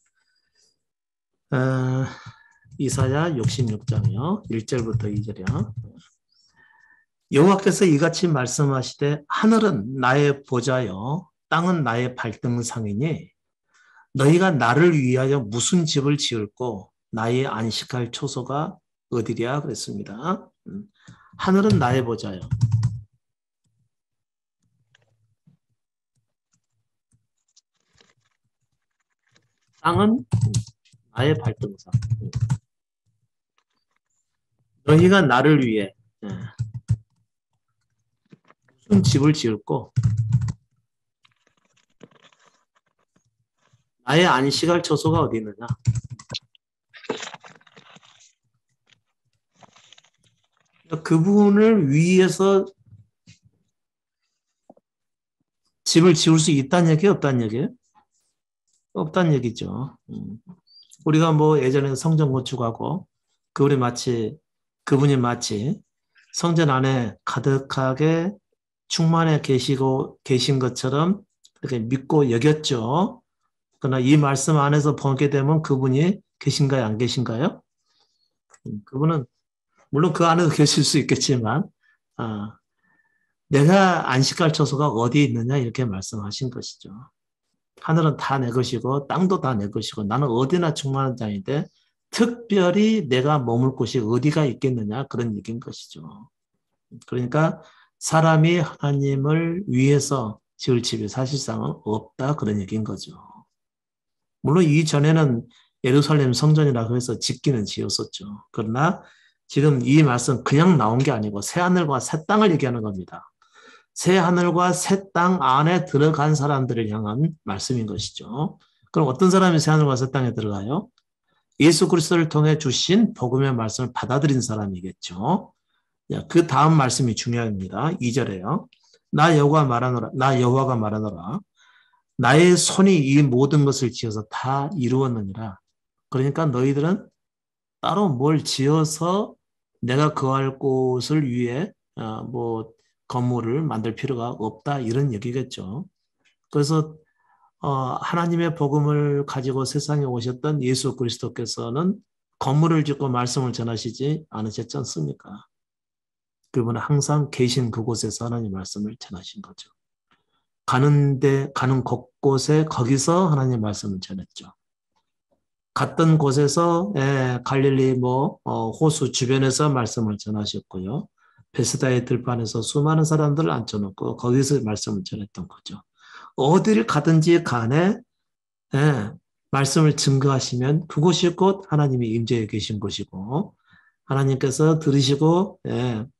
이사야 66장이요. 1절부터 2절이요. 여호와께서 이같이 말씀하시되 하늘은 나의 보좌요 땅은 나의 발등상이니 너희가 나를 위하여 무슨 집을 지을고 나의 안식할 초소가 어디랴 그랬습니다. 하늘은 나의 보좌요. 땅은 나의 발등상. 너희가 나를 위해 무슨 집을 지을고 나의 안식할 처소가 어디 있느냐. 그분을 위해서 집을 지을 수 있다는 얘기예요? 없다는 얘기예요? 없다는 얘기죠. 우리가 뭐 예전에 성전 건축하고 그분이 마치 성전 안에 가득하게 충만해 계신 것처럼 이렇게 믿고 여겼죠. 그러나 이 말씀 안에서 보게 되면 그분이 계신가요? 안 계신가요? 그분은 물론 그 안에서 계실 수 있겠지만 내가 안식할 처소가 어디 있느냐 이렇게 말씀하신 것이죠. 하늘은 다 내 것이고 땅도 다 내 것이고 나는 어디나 충만한 자인데 특별히 내가 머물 곳이 어디가 있겠느냐 그런 얘기인 것이죠. 그러니까 사람이 하나님을 위해서 지을 집이 사실상은 없다 그런 얘기인 거죠. 물론 이전에는 예루살렘 성전이라고 해서 짓기는 지었었죠. 그러나 지금 이 말씀 그냥 나온 게 아니고 새 하늘과 새 땅을 얘기하는 겁니다. 새 하늘과 새 땅 안에 들어간 사람들을 향한 말씀인 것이죠. 그럼 어떤 사람이 새 하늘과 새 땅에 들어가요? 예수 그리스도를 통해 주신 복음의 말씀을 받아들인 사람이겠죠. 그 다음 말씀이 중요합니다. 2절에요. 나 여호와가 말하노라. 나의 손이 이 모든 것을 지어서 다 이루었느니라. 그러니까 너희들은 따로 뭘 지어서 내가 거할 곳을 위해 뭐 건물을 만들 필요가 없다 이런 얘기겠죠. 그래서 하나님의 복음을 가지고 세상에 오셨던 예수 그리스도께서는 건물을 짓고 말씀을 전하시지 않으셨지 않습니까? 그분은 항상 계신 그곳에서 하나님 말씀을 전하신 거죠. 가는 곳곳에 거기서 하나님 말씀을 전했죠. 갔던 곳에서 갈릴리 호수 주변에서 말씀을 전하셨고요. 베스다의 들판에서 수많은 사람들을 앉혀놓고 거기서 말씀을 전했던 거죠. 어디를 가든지 간에 말씀을 증거하시면 그곳이 곧 하나님이 임재해 계신 곳이고 하나님께서 들으시고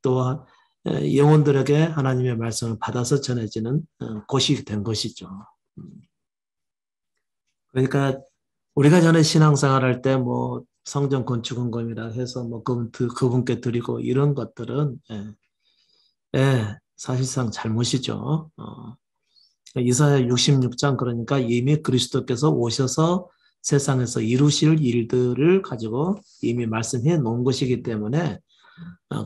또 영혼들에게 하나님의 말씀을 받아서 전해지는 곳이 된 것이죠. 그러니까 우리가 전에 신앙생활 할 때 뭐 성전 건축원금이라 해서 뭐 그분께 드리고 이런 것들은 사실상 잘못이죠. 이사야 66장 그러니까 이미 그리스도께서 오셔서 세상에서 이루실 일들을 가지고 이미 말씀해 놓은 것이기 때문에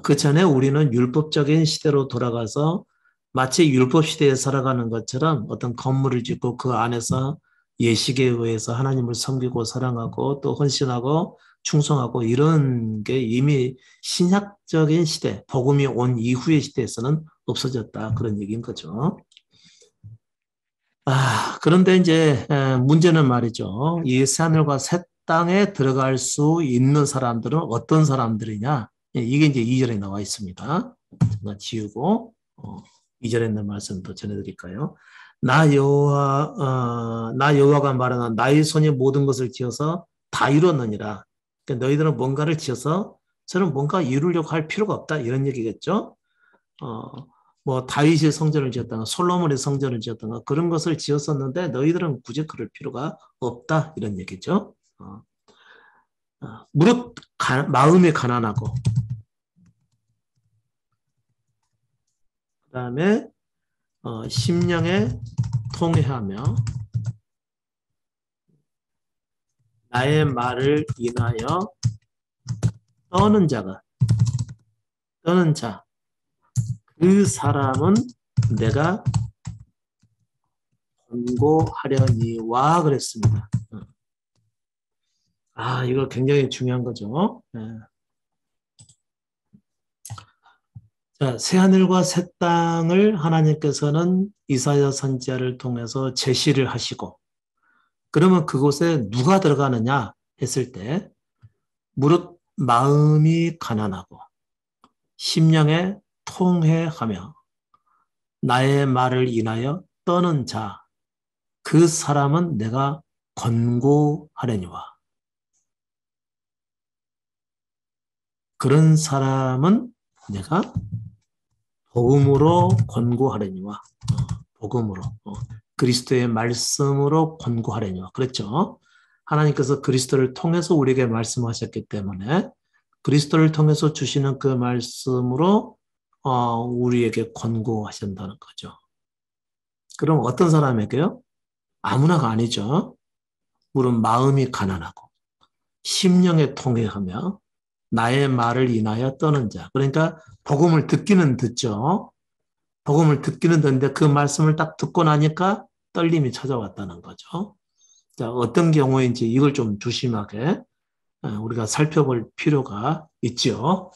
그 전에 우리는 율법적인 시대로 돌아가서 마치 율법 시대에 살아가는 것처럼 어떤 건물을 짓고 그 안에서 예식에 의해서 하나님을 섬기고 사랑하고 또 헌신하고 충성하고 이런 게 이미 신약적인 시대, 복음이 온 이후의 시대에서는 없어졌다. 그런 얘기인 거죠. 그런데 이제 문제는 말이죠. 이 새하늘과 새 땅에 들어갈 수 있는 사람들은 어떤 사람들이냐? 이게 이제 2절에 나와 있습니다. 제가 지우고 2절에 있는 말씀 더 전해드릴까요? 나 여호와가 말하는 나의 손이 모든 것을 지어서 다 이뤘느니라. 그러니까 너희들은 뭔가를 지어서 저는 뭔가 이루려고 할 필요가 없다 이런 얘기겠죠. 뭐 다윗의 성전을 지었다가 솔로몬의 성전을 지었다가 그런 것을 지었었는데 너희들은 굳이 그럴 필요가 없다 이런 얘기죠. 무릇 마음이 가난하고 그 다음에 심령에 통회하며 나의 말을 인하여 떠는 자, 그 사람은 내가 권고하려니와 그랬습니다. 이거 굉장히 중요한 거죠. 자, 새하늘과 새 땅을 하나님께서는 이사야 선지자를 통해서 제시를 하시고, 그러면 그곳에 누가 들어가느냐 했을 때, 무릇 마음이 가난하고 심령에 통회하며 나의 말을 인하여 떠는 자, 그 사람은 내가 권고하려니와. 그런 사람은 내가 복음으로 권고하려니와. 복음으로. 그리스도의 말씀으로 권고하려니와. 그랬죠. 하나님께서 그리스도를 통해서 우리에게 말씀하셨기 때문에 그리스도를 통해서 주시는 그 말씀으로 우리에게 권고하신다는 거죠. 그럼 어떤 사람에게요? 아무나가 아니죠. 물론 마음이 가난하고 심령에 통회하며 나의 말을 인하여 떠는 자. 그러니까 복음을 듣기는 듣죠. 복음을 듣기는 듣는데 그 말씀을 딱 듣고 나니까 떨림이 찾아왔다는 거죠. 자, 어떤 경우인지 이걸 좀 조심하게 우리가 살펴볼 필요가 있죠.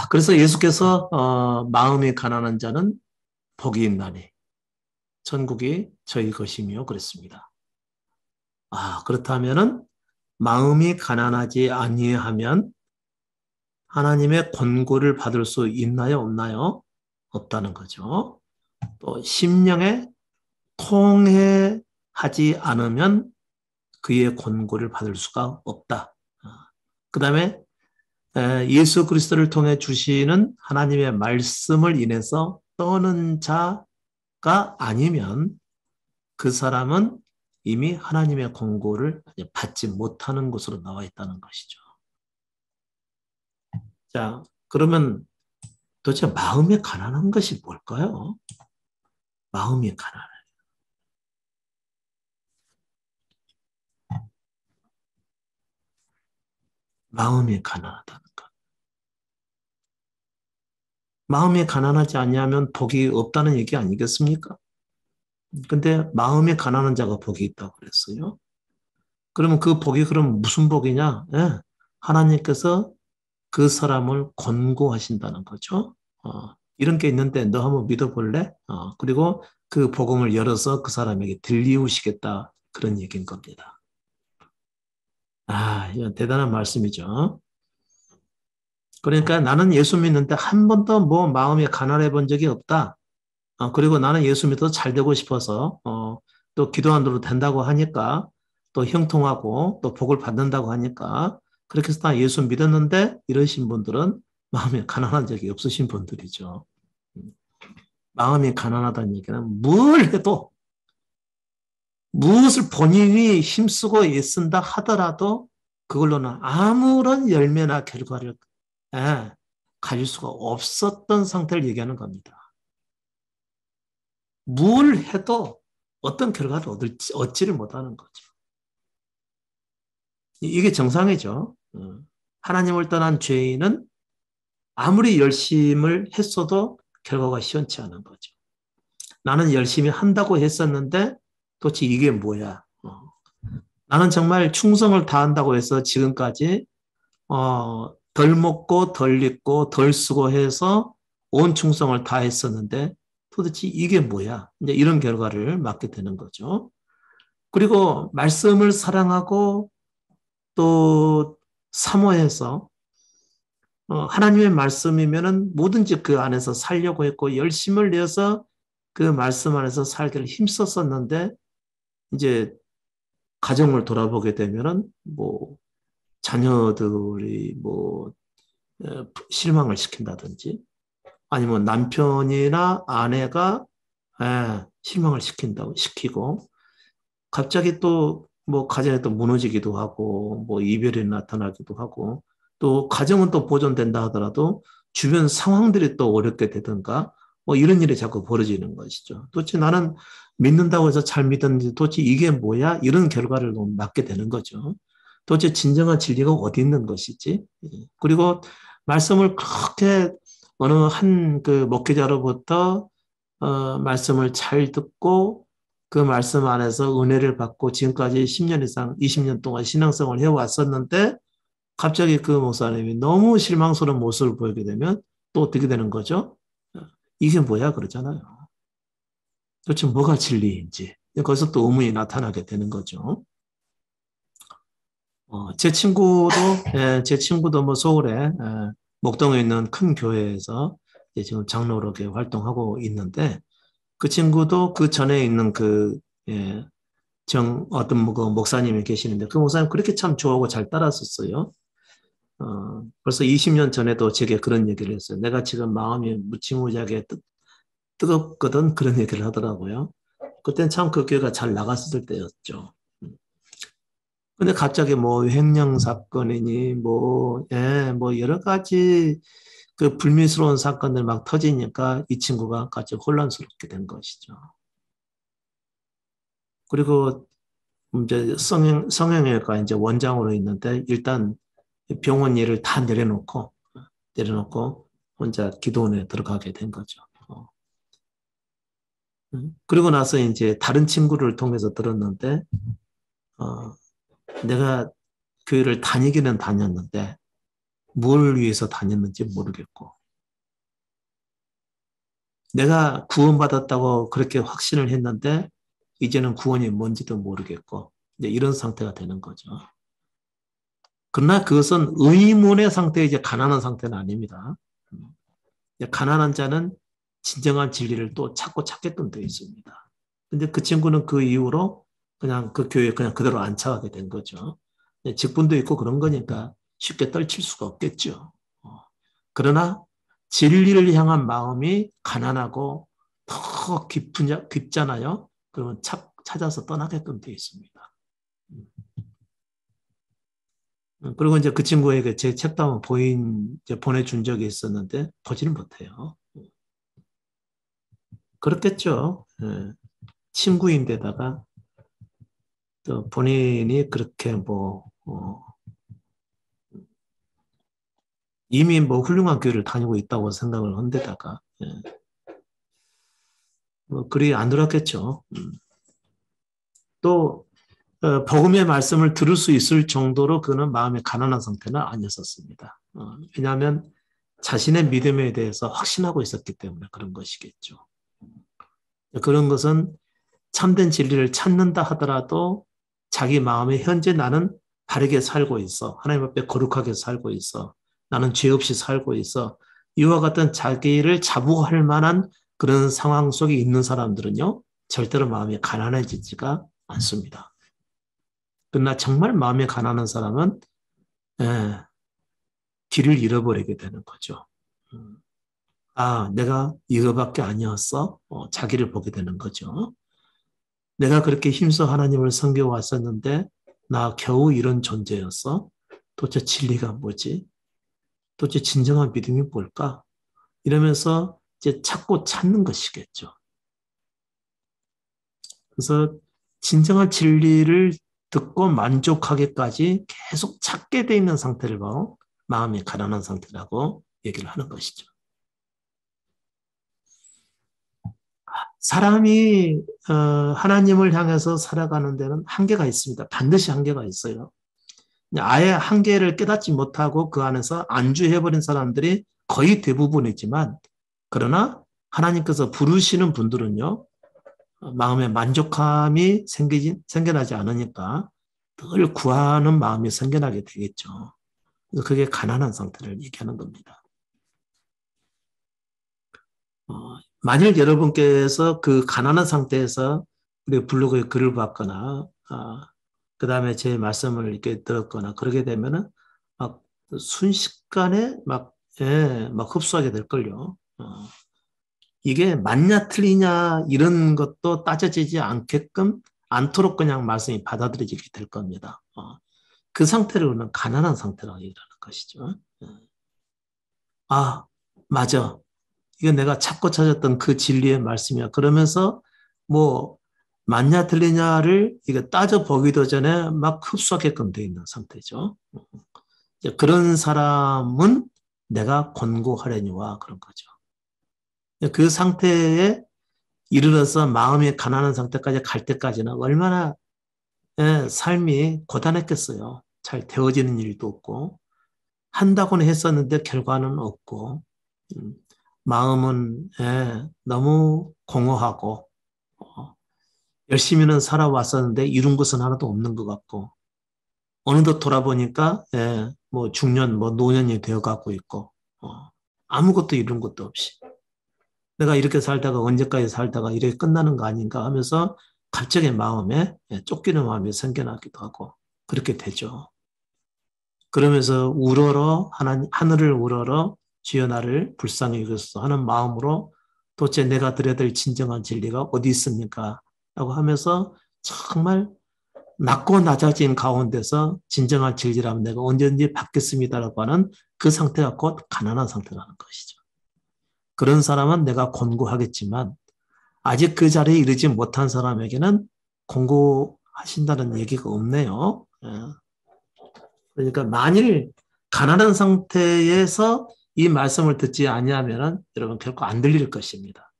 그래서 예수께서 마음이 가난한 자는 복이 있나니 천국이 저희 것이며 그랬습니다. 그렇다면은 마음이 가난하지 아니하면 하나님의 권고를 받을 수 있나요? 없나요? 없다는 거죠. 또 심령에 통회하지 않으면 그의 권고를 받을 수가 없다. 그 다음에 예수 그리스도를 통해 주시는 하나님의 말씀을 인해서 떠는 자가 아니면 그 사람은 이미 하나님의 권고를 받지 못하는 것으로 나와 있다는 것이죠. 자, 그러면 도대체 마음이 가난한 것이 뭘까요? 마음이 가난해. 마음이 가난하다는 것. 마음이 가난하지 않냐면 복이 없다는 얘기 아니겠습니까? 근데 마음이 가난한 자가 복이 있다고 그랬어요. 그러면 그 복이 그럼 무슨 복이냐? 하나님께서 그 사람을 권고하신다는 거죠. 이런 게 있는데 너 한번 믿어볼래? 그리고 그 복음을 열어서 그 사람에게 들리우시겠다. 그런 얘기인 겁니다. 이건 대단한 말씀이죠. 그러니까 나는 예수 믿는데 한 번도 뭐 마음이 가난해 본 적이 없다. 그리고 나는 예수 믿어서 잘 되고 싶어서 또 기도한 대로 된다고 하니까 또 형통하고 또 복을 받는다고 하니까 그렇게 해서 나 예수 믿었는데 이러신 분들은 마음이 가난한 적이 없으신 분들이죠. 마음이 가난하다는 얘기는 뭘 해도 무엇을 본인이 힘쓰고 애쓴다 하더라도 그걸로는 아무런 열매나 결과를 가질 수가 없었던 상태를 얘기하는 겁니다. 뭘 해도 어떤 결과를 얻지를 못하는 거죠. 이게 정상이죠. 하나님을 떠난 죄인은 아무리 열심을 했어도 결과가 시원치 않은 거죠. 나는 열심히 한다고 했었는데 도대체 이게 뭐야? 나는 정말 충성을 다한다고 해서 지금까지 덜 먹고 덜 입고 덜 쓰고 해서 온 충성을 다했었는데 도대체 이게 뭐야? 이제 이런 결과를 맞게 되는 거죠. 그리고 말씀을 사랑하고 또 사모해서 하나님의 말씀이면은 뭐든지 그 안에서 살려고 했고 열심을 내서 그 말씀 안에서 살기를 힘썼었는데 이제 가정을 돌아보게 되면은 뭐 자녀들이 뭐 실망을 시킨다든지 아니면 남편이나 아내가 실망을 시키고 갑자기 또 뭐 가정이 또 무너지기도 하고 뭐 이별이 나타나기도 하고 또 가정은 또 보존된다 하더라도 주변 상황들이 또 어렵게 되든가 뭐 이런 일이 자꾸 벌어지는 것이죠. 도대체 나는 믿는다고 해서 잘 믿었는데 도대체 이게 뭐야? 이런 결과를 맞게 되는 거죠. 도대체 진정한 진리가 어디 있는 것이지? 그리고 말씀을 그렇게 어느 한 그 목회자로부터 말씀을 잘 듣고 그 말씀 안에서 은혜를 받고 지금까지 10년 이상, 20년 동안 신앙생활을 해왔었는데 갑자기 그 목사님이 너무 실망스러운 모습을 보이게 되면 또 어떻게 되는 거죠? 이게 뭐야? 그러잖아요. 도대체 뭐가 진리인지. 거기서 또 의문이 나타나게 되는 거죠. 제 친구도 뭐 서울에 목동에 있는 큰 교회에서 이제 지금 장로로 이렇게 활동하고 있는데 그 친구도 그 전에 있는 예, 어떤 그 목사님이 계시는데 그 목사님 그렇게 참 좋아하고 잘 따랐었어요. 벌써 20년 전에도 제게 그런 얘기를 했어요. 내가 지금 마음이 무지무지하게 뜨겁거든 그런 얘기를 하더라고요. 그땐 참 그 교회가 잘 나갔을 때였죠. 근데 갑자기 뭐 횡령 사건이니 뭐 여러 가지 그 불미스러운 사건들 막 터지니까 이 친구가 갑자기 혼란스럽게 된 것이죠. 그리고 이제 성형외과 이제 원장으로 있는데 일단 병원 일을 다 내려놓고 혼자 기도원에 들어가게 된 거죠. 그리고 나서 이제 다른 친구를 통해서 들었는데 어, 내가 교회를 다니기는 다녔는데 뭘 위해서 다녔는지 모르겠고 내가 구원받았다고 그렇게 확신을 했는데 이제는 구원이 뭔지도 모르겠고 이제 이런 상태가 되는 거죠. 그러나 그것은 의문의 상태, 이제 가난한 상태는 아닙니다. 가난한 자는 진정한 진리를 또 찾게끔 되어 있습니다. 근데 그 친구는 그 이후로 그냥 그 교회에 그냥 그대로 안착하게 된 거죠. 직분도 있고 그런 거니까 쉽게 떨칠 수가 없겠죠. 그러나 진리를 향한 마음이 가난하고 더 깊잖아요. 그러면 찾아서 떠나게끔 되어 있습니다. 그리고 이제 그 친구에게 제 책도 한번 보내준 적이 있었는데 보지는 못해요. 그렇겠죠. 예. 친구인데다가 또 본인이 그렇게 이미 뭐 훌륭한 교회를 다니고 있다고 생각을 한 데다가 뭐 그리 안 들었겠죠. 또 복음의 말씀을 들을 수 있을 정도로 그는 마음이 가난한 상태는 아니었었습니다. 왜냐하면 자신의 믿음에 대해서 확신하고 있었기 때문에 그런 것이겠죠. 그런 것은 참된 진리를 찾는다 하더라도 자기 마음에 현재 나는 바르게 살고 있어. 하나님 앞에 거룩하게 살고 있어. 나는 죄 없이 살고 있어. 이와 같은 자기를 자부할 만한 그런 상황 속에 있는 사람들은요, 절대로 마음이 가난해지지가 않습니다. 그러나 정말 마음이 가난한 사람은 예, 길을 잃어버리게 되는 거죠. 내가 이거밖에 아니었어? 자기를 보게 되는 거죠. 내가 그렇게 힘써 하나님을 섬겨왔었는데 나 겨우 이런 존재였어? 도대체 진리가 뭐지? 도대체 진정한 믿음이 뭘까? 이러면서 이제 찾는 것이겠죠. 그래서 진정한 진리를 듣고 만족하기까지 계속 찾게 돼 있는 상태를 바로 마음이 가난한 상태라고 얘기를 하는 것이죠. 사람이 하나님을 향해서 살아가는 데는 한계가 있습니다. 반드시 한계가 있어요. 아예 한계를 깨닫지 못하고 그 안에서 안주해버린 사람들이 거의 대부분이지만 그러나 하나님께서 부르시는 분들은요. 마음의 만족함이 생겨나지 않으니까 늘 구하는 마음이 생겨나게 되겠죠. 그래서 그게 가난한 상태를 얘기하는 겁니다. 만일 여러분께서 그 가난한 상태에서 우리 블로그에 글을 봤거나 그 다음에 제 말씀을 이렇게 들었거나 그러게 되면은 막 순식간에 막 흡수하게 될걸요. 이게 맞냐 틀리냐 이런 것도 따져지지 않도록 그냥 말씀이 받아들여지게 될 겁니다. 그 상태로는 가난한 상태라고 얘기하는 것이죠. 아, 맞아. 이건 내가 찾고 찾았던 그 진리의 말씀이야. 그러면서 뭐 맞냐 틀리냐를 이게 따져보기도 전에 막 흡수하게끔 되어 있는 상태죠. 그런 사람은 내가 권고하려니와 그런 거죠. 그 상태에 이르러서 마음이 가난한 상태까지 갈 때까지는 얼마나 삶이 고단했겠어요. 잘 되어지는 일도 없고 한다고는 했었는데 결과는 없고, 음, 마음은 너무 공허하고, 열심히는 살아왔었는데 이룬 것은 하나도 없는 것 같고, 어느덧 돌아보니까 뭐 중년, 뭐 노년이 되어가고 있고, 아무것도 이룬 것도 없이 내가 이렇게 살다가 언제까지 살다가 이렇게 끝나는 거 아닌가 하면서 갑자기 마음에 쫓기는 마음이 생겨나기도 하고 그렇게 되죠. 그러면서 우러러 하늘을 우러러 주여 나를 불쌍히 여기소서 하는 마음으로 도대체 내가 드려야 될 진정한 진리가 어디 있습니까? 라고 하면서 정말 낮고 낮아진 가운데서 진정한 진리라면 내가 언제든지 받겠습니다라고 하는 그 상태가 곧 가난한 상태라는 것이죠. 그런 사람은 내가 권고하겠지만 아직 그 자리에 이르지 못한 사람에게는 권고하신다는 얘기가 없네요. 그러니까 만일 가난한 상태에서 이 말씀을 듣지 아니하면 여러분 결코 안 들릴 것입니다.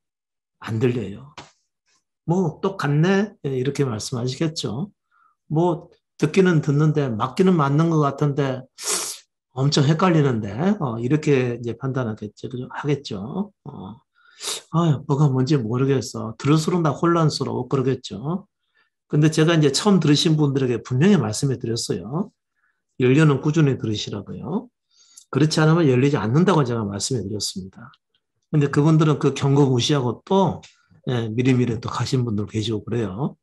안 들려요. 뭐 똑같네 이렇게 말씀하시겠죠. 뭐 듣기는 듣는데 맞기는 맞는 것 같은데 엄청 헷갈리는데 이렇게 이제 판단하겠죠. 하겠죠. 뭐가 뭔지 모르겠어. 들을수록 나 혼란스러워 그러겠죠. 근데 제가 이제 처음 들으신 분들에게 분명히 말씀해 드렸어요. 열려는 꾸준히 들으시라고요. 그렇지 않으면 열리지 않는다고 제가 말씀해 드렸습니다. 근데 그분들은 그 경고 무시하고 또 미리미리 또 가신 분들 계시고 그래요.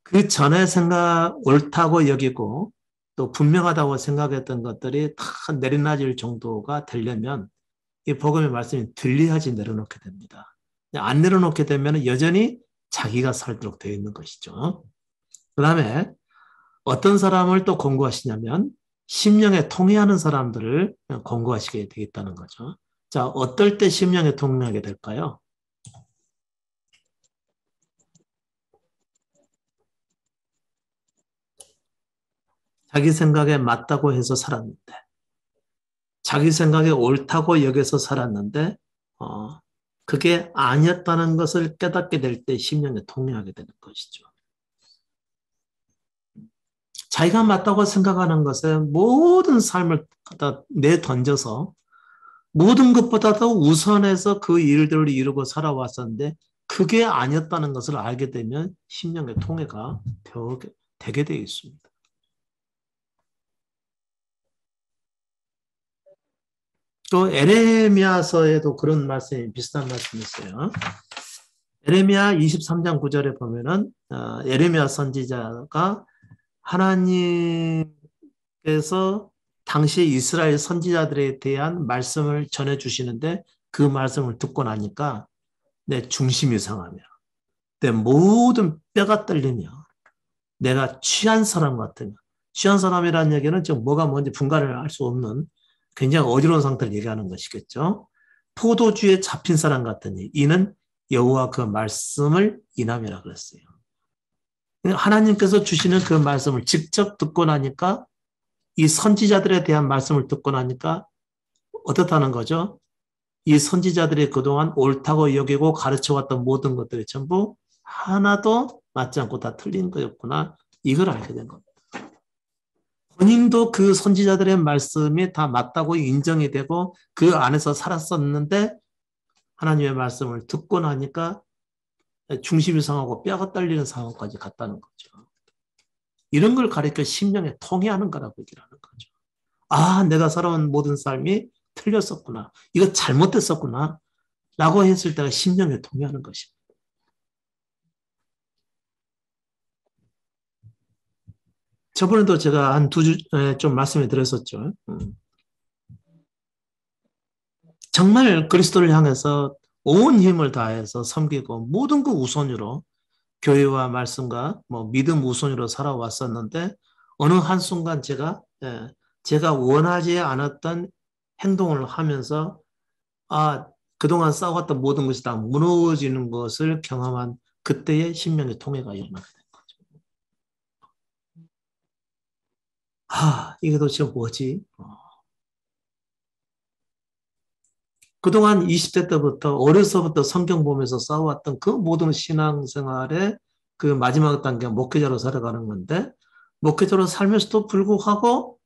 그 전에 생각 옳다고 여기고 또 분명하다고 생각했던 것들이 다 내리나질 정도가 되려면 이 복음의 말씀이 들려야지 내려놓게 됩니다. 안 내려놓게 되면 여전히 자기가 살도록 되어 있는 것이죠. 그 다음에 어떤 사람을 또 권고하시냐면 심령에 통해하는 사람들을 권고하시게 되겠다는 거죠. 자, 어떨 때 심령에 통해하게 될까요? 자기 생각에 맞다고 해서 살았는데, 자기 생각에 옳다고 여겨서 살았는데, 그게 아니었다는 것을 깨닫게 될 때 심령에 통해하게 되는 것이죠. 자기가 맞다고 생각하는 것에 모든 삶을 갖다 내던져서 모든 것보다도 우선해서 그 일들을 이루고 살아왔었는데 그게 아니었다는 것을 알게 되면 심령의 통해가 되게 되어 있습니다. 또 에레미야서에도 그런 말씀이 비슷한 말씀이 있어요. 에레미야 23장 9절에 보면은 에레미야 선지자가 하나님께서 당시 이스라엘 선지자들에 대한 말씀을 전해주시는데 그 말씀을 듣고 나니까 내 중심이 상하며 내 모든 뼈가 떨리며 내가 취한 사람 같으며 취한 사람이라는 얘기는 지금 뭐가 뭔지 분간을 할 수 없는 굉장히 어지러운 상태를 얘기하는 것이겠죠. 포도주에 잡힌 사람 같으니 이는 여호와 그 말씀을 인함이라 그랬어요. 하나님께서 주시는 그 말씀을 직접 듣고 나니까 이 선지자들에 대한 말씀을 듣고 나니까 어떻다는 거죠? 이 선지자들이 그동안 옳다고 여기고 가르쳐왔던 모든 것들이 전부 하나도 맞지 않고 다 틀린 거였구나. 이걸 알게 된 겁니다. 본인도 그 선지자들의 말씀이 다 맞다고 인정이 되고 그 안에서 살았었는데 하나님의 말씀을 듣고 나니까 중심이 상하고 뼈가 떨리는 상황까지 갔다는 거죠. 이런 걸 가리켜 심령에 통해하는 거라고 얘기를 하는 거죠. 아, 내가 살아온 모든 삶이 틀렸었구나. 이거 잘못됐었구나. 라고 했을 때가 심령에 통해하는 것입니다. 저번에도 제가 한 두 주 좀 말씀을 드렸었죠. 정말 그리스도를 향해서 온 힘을 다해서 섬기고 모든 거 우선으로 교회와 말씀과 뭐 믿음 우선으로 살아왔었는데 어느 한순간 제가 원하지 않았던 행동을 하면서 그동안 쌓아왔던 모든 것이 다 무너지는 것을 경험한 그때의 심령의 통해가 일어나게 된 거죠. 이게 도대체 뭐지? 그동안 20대 때부터 어려서부터 성경 보면서 쌓아왔던 그 모든 신앙생활의 그 마지막 단계 목회자로 살아가는 건데 목회자로 살면서도 불구하고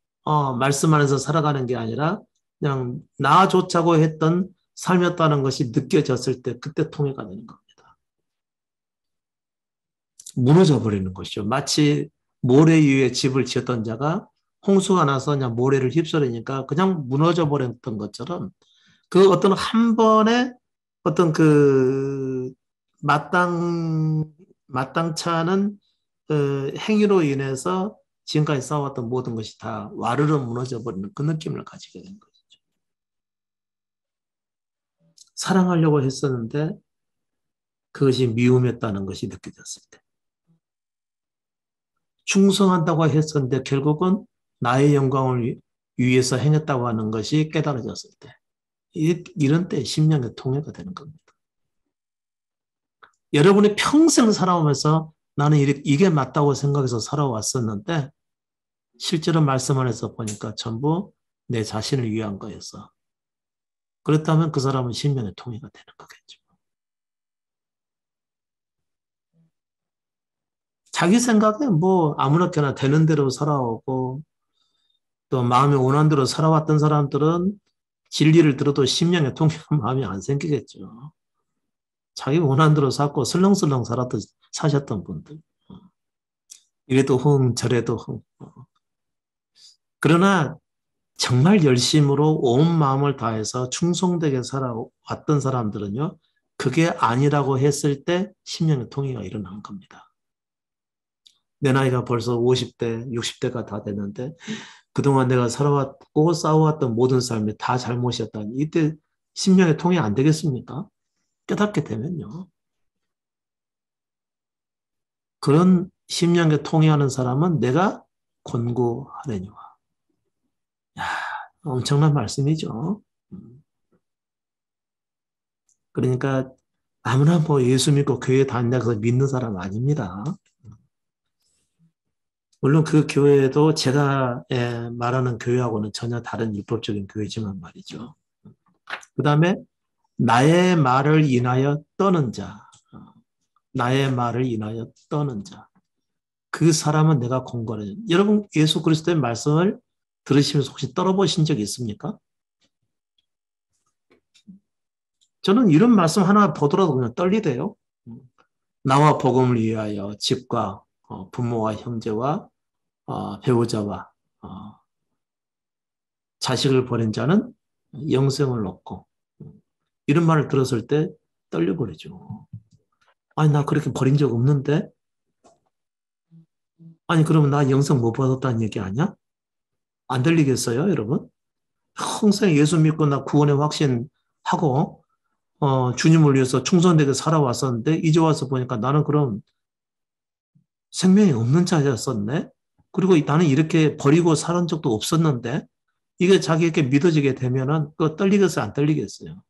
말씀 안에서 살아가는 게 아니라 그냥 나 좋자고 했던 삶이었다는 것이 느껴졌을 때 그때 통해가 되는 겁니다. 무너져 버리는 것이죠. 마치 모래 위에 집을 지었던 자가 홍수가 나서 그냥 모래를 휩쓸으니까 그냥 무너져 버렸던 것처럼 그 어떤 한 번의 어떤 그 마땅치 않은 행위로 인해서 지금까지 쌓아왔던 모든 것이 다 와르르 무너져 버리는 그 느낌을 가지게 된 거죠. 사랑하려고 했었는데 그것이 미움이었다는 것이 느껴졌을 때. 충성한다고 했었는데 결국은 나의 영광을 위해서 행했다고 하는 것이 깨달아졌을 때. 이런 때 심령의 통해가 되는 겁니다. 여러분이 평생 살아오면서 나는 이게 맞다고 생각해서 살아왔었는데 실제로 말씀 안에서 보니까 전부 내 자신을 위한 거였어. 그렇다면 그 사람은 심령의 통해가 되는 거겠죠. 자기 생각에 뭐 아무렇게나 되는 대로 살아오고 또 마음이 원하는 대로 살아왔던 사람들은 진리를 들어도 심령의 통해가 마음이 안 생기겠죠. 자기 원하는 대로 살고 슬렁슬렁 사셨던 분들. 이래도 흥 저래도 흥. 그러나 정말 열심으로 온 마음을 다해서 충성되게 살아왔던 사람들은요. 그게 아니라고 했을 때 심령의 통해가 일어나는 겁니다. 내 나이가 벌써 50대, 60대가 다 됐는데 그동안 내가 살아왔고 싸워왔던 모든 삶이 다 잘못이었다니 이때 심령의 통해 안 되겠습니까? 깨닫게 되면요. 그런 심령의 통해하는 사람은 내가 권고하려니와. 야, 엄청난 말씀이죠. 그러니까 아무나 뭐 예수 믿고 교회 다닌다고 해서 믿는 사람 아닙니다. 물론 그 교회도 제가 말하는 교회하고는 전혀 다른 율법적인 교회지만 말이죠. 그 다음에 나의 말을 인하여 떠는 자. 나의 말을 인하여 떠는 자. 그 사람은 내가 공고하는 자. 여러분 예수 그리스도의 말씀을 들으시면서 혹시 떨어보신 적 있습니까? 저는 이런 말씀 하나 보더라도 그냥 떨리대요. 나와 복음을 위하여 집과 부모와 형제와 배우자와 자식을 버린 자는 영생을 얻고 이런 말을 들었을 때 떨려버리죠. 아니 나 그렇게 버린 적 없는데 아니 그러면 나 영생 못 받았다는 얘기 아니야? 안 들리겠어요 여러분? 평생 예수 믿고 나 구원의 확신하고 주님을 위해서 충성되게 살아왔었는데 이제 와서 보니까 나는 그럼 생명이 없는 자였었네. 그리고 나는 이렇게 버리고 살은 적도 없었는데 이게 자기에게 믿어지게 되면은 그거 떨리겠어요? 안 떨리겠어요?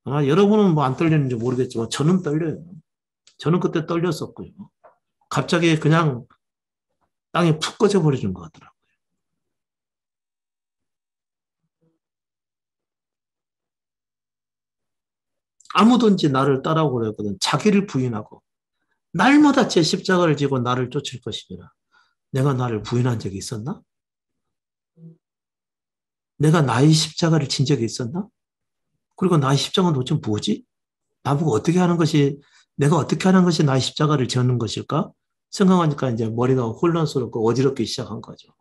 아마 여러분은 뭐 안 떨리는지 모르겠지만 저는 떨려요. 저는 그때 떨렸었고요. 갑자기 그냥 땅이 푹 꺼져 버리는 것 같더라고요. 아무든지 나를 따라오고 그랬거든. 자기를 부인하고 날마다 제 십자가를 지고 나를 쫓을 것이니라. 내가 나를 부인한 적이 있었나? 내가 나의 십자가를 진 적이 있었나? 그리고 나의 십자가는 도대체 뭐지? 나보고 내가 어떻게 하는 것이 나의 십자가를 지는 것일까? 생각하니까 이제 머리가 혼란스럽고 어지럽기 시작한 거죠.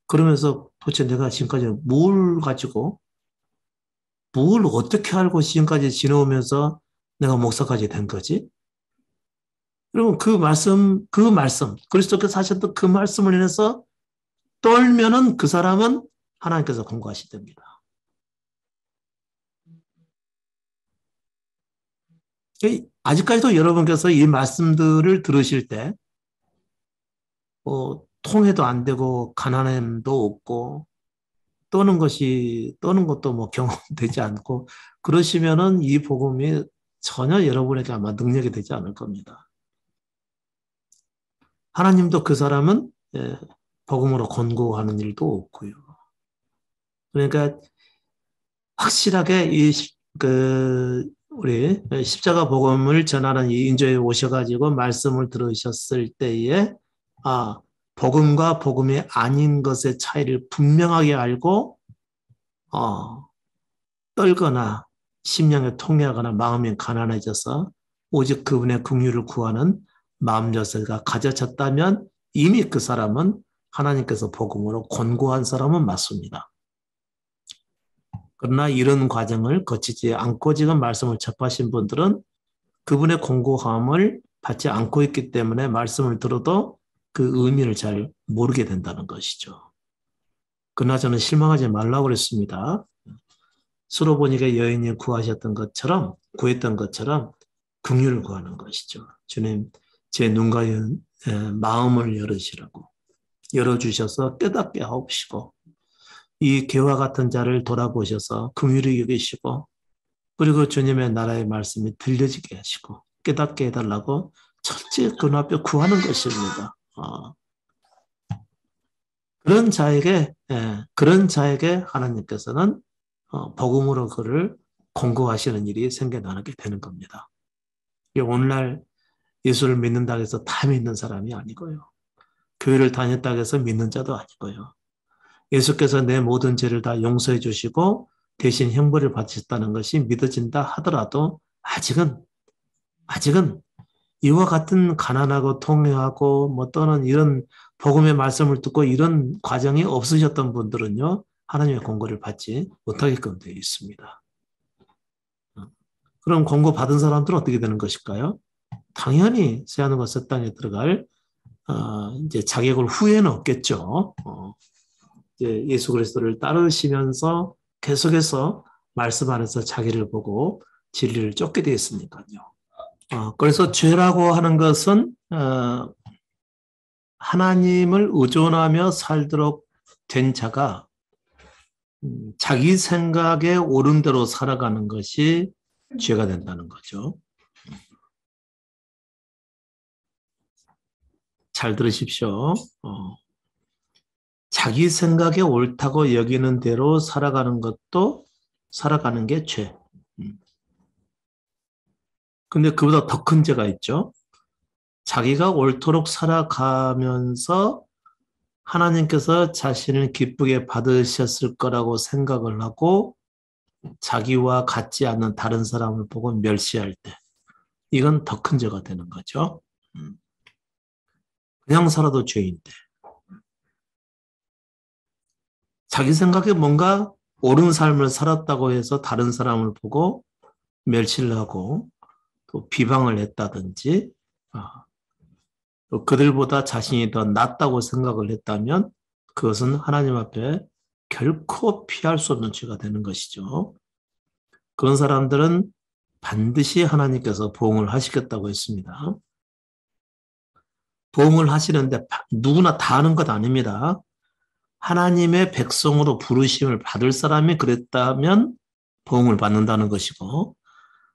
그러면서 도대체 내가 지금까지 뭘 어떻게 알고 지금까지 지내오면서 내가 목사까지 된 거지? 여러분, 그리스도께서 하셨던 그 말씀을 인해서 떨면은 그 사람은 하나님께서 공고하시됩니다. 아직까지도 여러분께서 이 말씀들을 들으실 때, 통해도 안 되고, 가난함도 없고, 떠는 것도 뭐 경험되지 않고, 그러시면은 이 복음이 전혀 여러분에게 아마 능력이 되지 않을 겁니다. 하나님도 그 사람은 복음으로 권고하는 일도 없고요. 그러니까 확실하게 우리 십자가 복음을 전하는 이 인조에 오셔가지고 말씀을 들으셨을 때에 복음과 복음이 아닌 것의 차이를 분명하게 알고 떨거나 심령에 통회하거나 마음이 가난해져서 오직 그분의 긍휼을 구하는 마음 자세가 가져졌다면 이미 그 사람은 하나님께서 복음으로 권고한 사람은 맞습니다. 그러나 이런 과정을 거치지 않고 지금 말씀을 접하신 분들은 그분의 권고함을 받지 않고 있기 때문에 말씀을 들어도 그 의미를 잘 모르게 된다는 것이죠. 그러나 저는 실망하지 말라고 그랬습니다. 수로보니게 여인이 구했던 것처럼 긍휼을 구하는 것이죠. 주님, 제 눈과 마음을 열어주셔서 깨닫게 하옵시고 이 개와 같은 자를 돌아보셔서 긍휼히 여기시고 그리고 주님의 나라의 말씀이 들려지게 하시고 깨닫게 해달라고 첫째 그 앞에 구하는 것입니다. 그런 자에게 하나님께서는 복음으로 그를 권고하시는 일이 생겨나게 되는 겁니다. 오늘날 예수를 믿는다고 해서 다 믿는 사람이 아니고요. 교회를 다녔다고 해서 믿는 자도 아니고요. 예수께서 내 모든 죄를 다 용서해 주시고 대신 형벌을 받으셨다는 것이 믿어진다 하더라도 아직은 이와 같은 가난하고 통회하고 또는 이런 복음의 말씀을 듣고 이런 과정이 없으셨던 분들은요. 하나님의 권고를 받지 못하게끔 되어 있습니다. 그럼 권고 받은 사람들은 어떻게 되는 것일까요? 당연히 새하늘과 새 땅에 들어갈 이제 자격을 후회는 없겠죠. 이제 예수 그리스도를 따르시면서 계속해서 말씀 안에서 자기를 보고 진리를 쫓게 되어 있으니까요. 그래서 죄라고 하는 것은 하나님을 의존하며 살도록 된 자가 자기 생각에 옳은 대로 살아가는 것이 죄가 된다는 거죠. 잘 들으십시오. 자기 생각에 옳다고 여기는 대로 살아가는 게 죄. 근데 그보다 더 큰 죄가 있죠. 자기가 옳도록 살아가면서 하나님께서 자신을 기쁘게 받으셨을 거라고 생각을 하고 자기와 같지 않는 다른 사람을 보고 멸시할 때 이건 더 큰 죄가 되는 거죠. 그냥 살아도 죄인데 자기 생각에 뭔가 옳은 삶을 살았다고 해서 다른 사람을 보고 멸시를 하고 또 비방을 했다든지 또 그들보다 자신이 더 낫다고 생각을 했다면 그것은 하나님 앞에 결코 피할 수 없는 죄가 되는 것이죠. 그런 사람들은 반드시 하나님께서 보응을 하시겠다고 했습니다. 보응을 하시는데 누구나 다 하는 것 아닙니다. 하나님의 백성으로 부르심을 받을 사람이 그랬다면 보응을 받는다는 것이고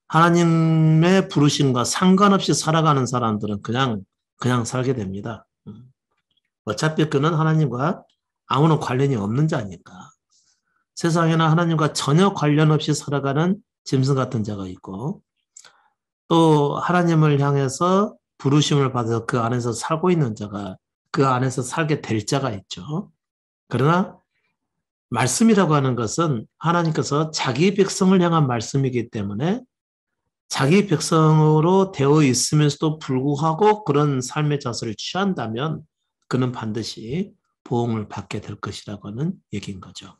하나님의 부르심과 상관없이 살아가는 사람들은 그냥 살게 됩니다. 어차피 그는 하나님과 아무런 관련이 없는 자니까. 세상에는 하나님과 전혀 관련 없이 살아가는 짐승 같은 자가 있고 또 하나님을 향해서 부르심을 받아서 그 안에서 살고 있는 자가 그 안에서 살게 될 자가 있죠. 그러나 말씀이라고 하는 것은 하나님께서 자기 백성을 향한 말씀이기 때문에 자기 백성으로 되어 있으면서도 불구하고 그런 삶의 자세를 취한다면 그는 반드시 보응을 받게 될 것이라고 하는 얘기인 거죠.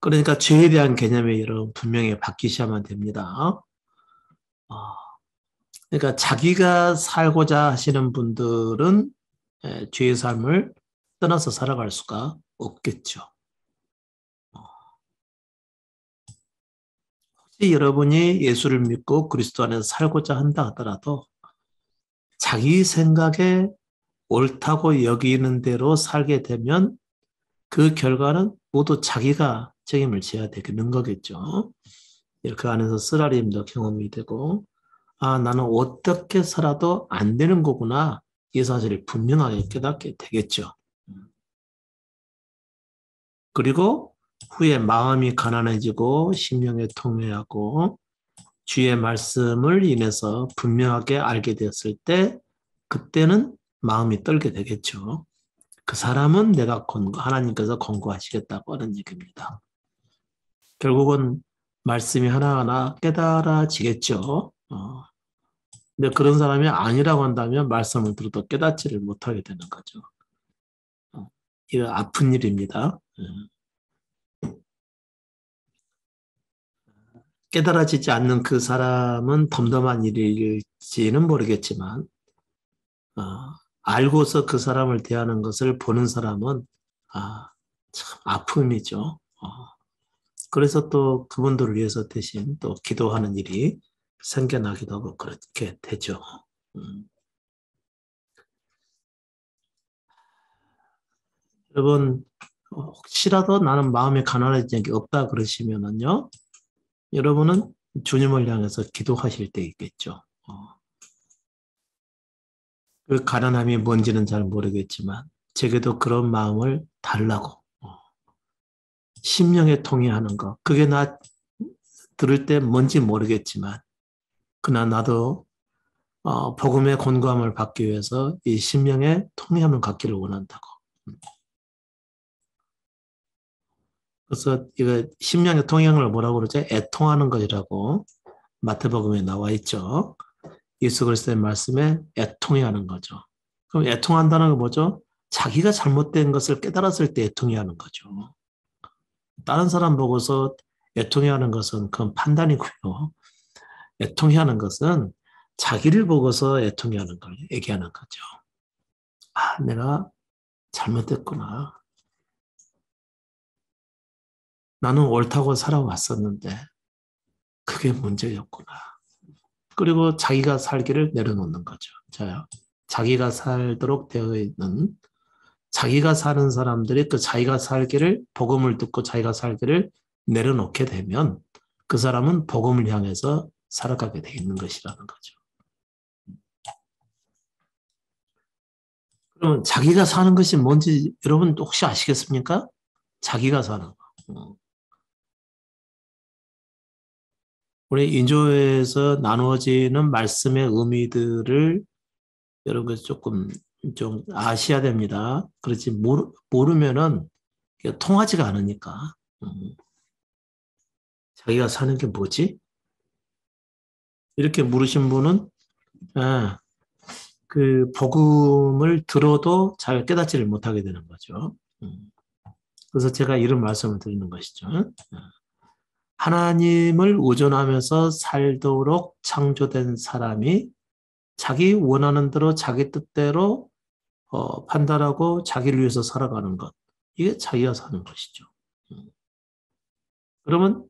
그러니까 죄에 대한 개념이 여러분 분명히 바뀌셔야만 됩니다. 그러니까 자기가 살고자 하시는 분들은 죄의 삶을 떠나서 살아갈 수가 없겠죠. 혹시 여러분이 예수를 믿고 그리스도 안에서 살고자 한다 하더라도 자기 생각에 옳다고 여기는 대로 살게 되면 그 결과는 모두 자기가 책임을 져야 되는 거겠죠. 그 안에서 쓰라림도 경험이 되고 나는 어떻게 살아도 안 되는 거구나. 이 사실을 분명하게 깨닫게 되겠죠. 그리고 후에 마음이 가난해지고 심령에 통회하고 주의 말씀을 인해서 분명하게 알게 되었을 때 그때는 마음이 떨게 되겠죠. 그 사람은 내가 하나님께서 권고하시겠다고 하는 얘기입니다. 결국은 말씀이 하나하나 깨달아지겠죠. 근데 그런 사람이 아니라고 한다면 말씀을 들어도 깨닫지를 못하게 되는 거죠. 이거 아픈 일입니다. 깨달아지지 않는 그 사람은 덤덤한 일일지는 모르겠지만, 알고서 그 사람을 대하는 것을 보는 사람은, 참 아픔이죠. 그래서 또 그분들을 위해서 대신 또 기도하는 일이 생겨나기도 하고 그렇게 되죠. 여러분, 혹시라도 나는 마음에 가난해진 게 없다 그러시면은요, 여러분은 주님을 향해서 기도하실 때 있겠죠. 그 가난함이 뭔지는 잘 모르겠지만, 제게도 그런 마음을 달라고. 심령에 통해하는 거. 그게 나 들을 때 뭔지 모르겠지만, 그러나 나도 복음의 권고함을 받기 위해서 이 심령의 통해함을 갖기를 원한다고. 그래서 이거 심령의 통행을 뭐라고 그러죠? 애통하는 것이라고 마태복음에 나와 있죠. 예수 그리스도의 말씀에 애통해 하는 거죠. 그럼 애통한다는 건 뭐죠? 자기가 잘못된 것을 깨달았을 때 애통해 하는 거죠. 다른 사람 보고서 애통해 하는 것은 그건 판단이고요. 애통해 하는 것은 자기를 보고서 애통해 하는 걸 얘기하는 거죠. 내가 잘못됐구나. 나는 옳다고 살아왔었는데 그게 문제였구나. 그리고 자기가 살기를 내려놓는 거죠. 자기가 살도록 되어 있는, 자기가 사는 사람들이 그 자기가 살기를, 복음을 듣고 자기가 살기를 내려놓게 되면 그 사람은 복음을 향해서 살아가게 되어 있는 것이라는 거죠. 그러면 자기가 사는 것이 뭔지 여러분 혹시 아시겠습니까? 자기가 사는 거. 우리 인조에서 나누어지는 말씀의 의미들을 여러분 조금 좀 아셔야 됩니다. 그렇지 모르면은 통하지가 않으니까. 자기가 사는 게 뭐지? 이렇게 물으신 분은 그 복음을 들어도 잘 깨닫지를 못하게 되는 거죠. 그래서 제가 이런 말씀을 드리는 것이죠. 하나님을 의존하면서 살도록 창조된 사람이 자기 원하는 대로 자기 뜻대로 판단하고 자기를 위해서 살아가는 것. 이게 자기가 사는 것이죠. 그러면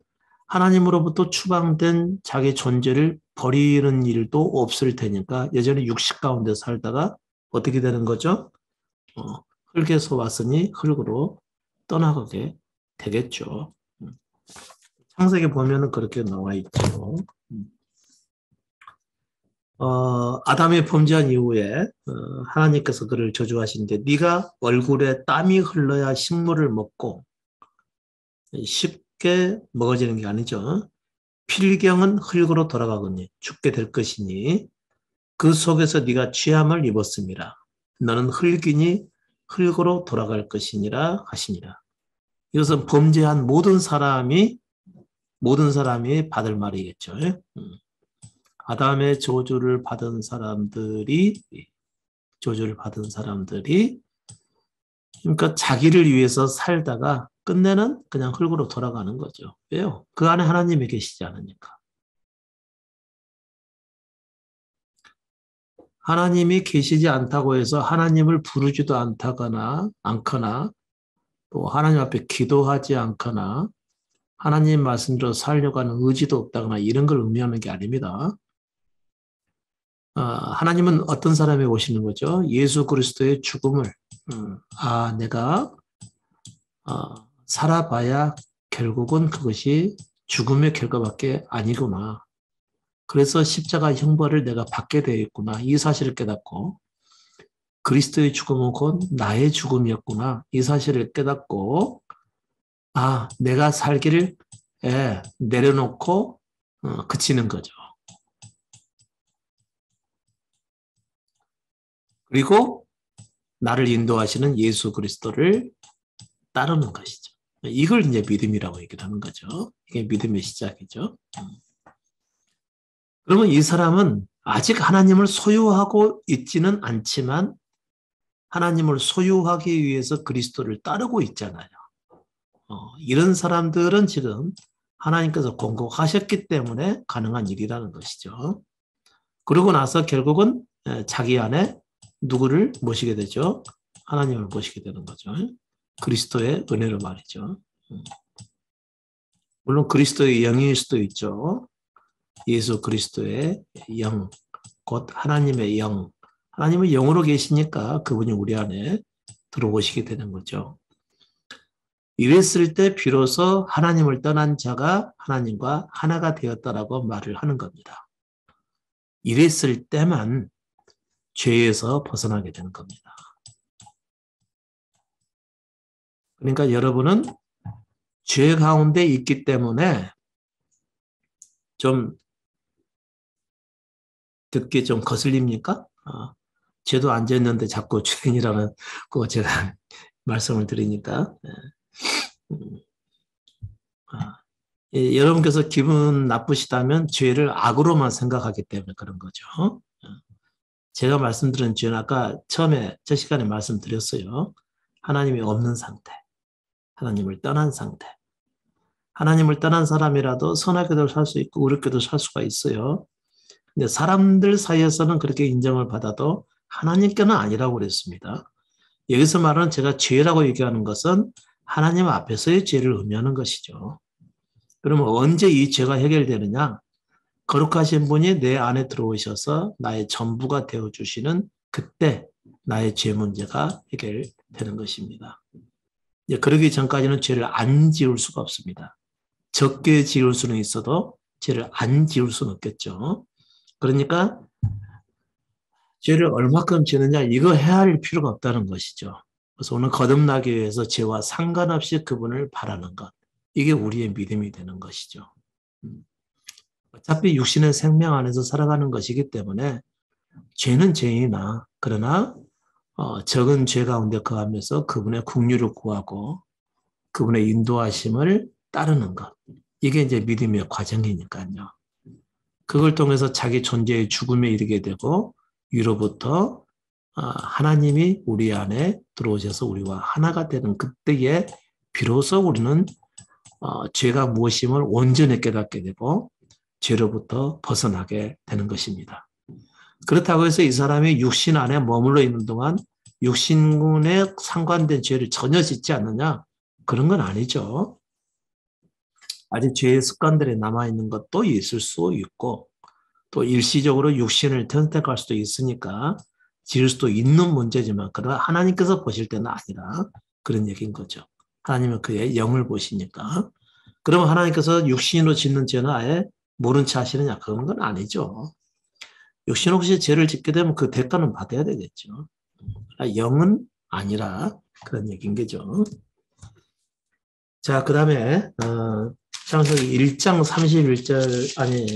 하나님으로부터 추방된 자기 존재를 버리는 일도 없을 테니까 여전히 육식 가운데 살다가 어떻게 되는 거죠? 흙에서 왔으니 흙으로 떠나가게 되겠죠. 창세기 보면은 그렇게 나와 있죠. 아담이 범죄한 이후에 하나님께서 그를 저주하시는데 네가 얼굴에 땀이 흘러야 식물을 먹고 쉽게 먹어지는 게 아니죠. 필경은 흙으로 돌아가거니 죽게 될 것이니 그 속에서 네가 취함을 입었음이라. 너는 흙이니 흙으로 돌아갈 것이니라 하시니라. 이것은 범죄한 모든 사람이 받을 말이겠죠. 아담의 저주를 받은 사람들이 그러니까 자기를 위해서 살다가 끝내는 그냥 흙으로 돌아가는 거죠. 왜요? 그 안에 하나님이 계시지 않으니까. 하나님이 계시지 않다고 해서 하나님을 부르지도 않거나 또 하나님 앞에 기도하지 않거나 하나님 말씀대로 살려고 하는 의지도 없다거나 이런 걸 의미하는 게 아닙니다. 하나님은 어떤 사람에 오시는 거죠? 예수 그리스도의 죽음을 내가 살아봐야 결국은 그것이 죽음의 결과밖에 아니구나. 그래서 십자가 형벌을 내가 받게 되어 있구나. 이 사실을 깨닫고 그리스도의 죽음은 곧 나의 죽음이었구나. 이 사실을 깨닫고 내가 살기를 내려놓고 그치는 거죠. 그리고 나를 인도하시는 예수 그리스도를 따르는 것이죠. 이걸 이제 믿음이라고 얘기를 하는 거죠. 이게 믿음의 시작이죠. 그러면 이 사람은 아직 하나님을 소유하고 있지는 않지만 하나님을 소유하기 위해서 그리스도를 따르고 있잖아요. 이런 사람들은 지금 하나님께서 공급하셨기 때문에 가능한 일이라는 것이죠. 그러고 나서 결국은 자기 안에 누구를 모시게 되죠? 하나님을 모시게 되는 거죠. 그리스도의 은혜로 말이죠. 물론 그리스도의 영일 수도 있죠. 예수 그리스도의 영, 곧 하나님의 영. 하나님은 영으로 계시니까 그분이 우리 안에 들어오시게 되는 거죠. 이랬을 때 비로소 하나님을 떠난 자가 하나님과 하나가 되었다라고 말을 하는 겁니다. 이랬을 때만 죄에서 벗어나게 되는 겁니다. 그러니까 여러분은 죄 가운데 있기 때문에 좀 듣기 좀 거슬립니까? 죄도 안 졌는데 자꾸 죄인이라는 거 제가 말씀을 드리니까. 여러분께서 기분 나쁘시다면 죄를 악으로만 생각하기 때문에 그런 거죠. 제가 말씀드린 죄는 아까 처음에 저 시간에 말씀드렸어요. 하나님이 없는 상태, 하나님을 떠난 상태. 하나님을 떠난 사람이라도 선하게도 살 수 있고 어렵게도 살 수가 있어요. 근데 사람들 사이에서는 그렇게 인정을 받아도 하나님께는 아니라고 그랬습니다. 여기서 말하는 제가 죄라고 얘기하는 것은 하나님 앞에서의 죄를 의미하는 것이죠. 그러면 언제 이 죄가 해결되느냐? 거룩하신 분이 내 안에 들어오셔서 나의 전부가 되어주시는 그때 나의 죄 문제가 해결되는 것입니다. 그러기 전까지는 죄를 안 지을 수가 없습니다. 적게 지을 수는 있어도 죄를 안 지을 수는 없겠죠. 그러니까 죄를 얼마큼 지느냐 이거 헤아릴 필요가 없다는 것이죠. 그래서 오늘 거듭나기 위해서 죄와 상관없이 그분을 바라는 것. 이게 우리의 믿음이 되는 것이죠. 어차피 육신의 생명 안에서 살아가는 것이기 때문에 죄는 죄이나 그러나 적은 죄 가운데 거하면서 그분의 긍휼을 구하고 그분의 인도하심을 따르는 것. 이게 이제 믿음의 과정이니까요. 그걸 통해서 자기 존재의 죽음에 이르게 되고 위로부터 하나님이 우리 안에 들어오셔서 우리와 하나가 되는 그때에 비로소 우리는 죄가 무엇임을 온전히 깨닫게 되고 죄로부터 벗어나게 되는 것입니다. 그렇다고 해서 이 사람이 육신 안에 머물러 있는 동안 육신에 상관된 죄를 전혀 짓지 않느냐? 그런 건 아니죠. 아직 죄의 습관들이 남아있는 것도 있을 수 있고 또 일시적으로 육신을 선택할 수도 있으니까 지을 수도 있는 문제지만 그러나 하나님께서 보실 때는 아니라 그런 얘기인 거죠. 하나님은 그의 영을 보시니까. 그러면 하나님께서 육신으로 짓는 죄는 아예 모른 채 하시느냐? 그런 건 아니죠. 육신 혹시 죄를 짓게 되면 그 대가는 받아야 되겠죠. 영은 아니라 그런 얘기인 거죠. 자, 그 다음에 창세기 1장 31절 아니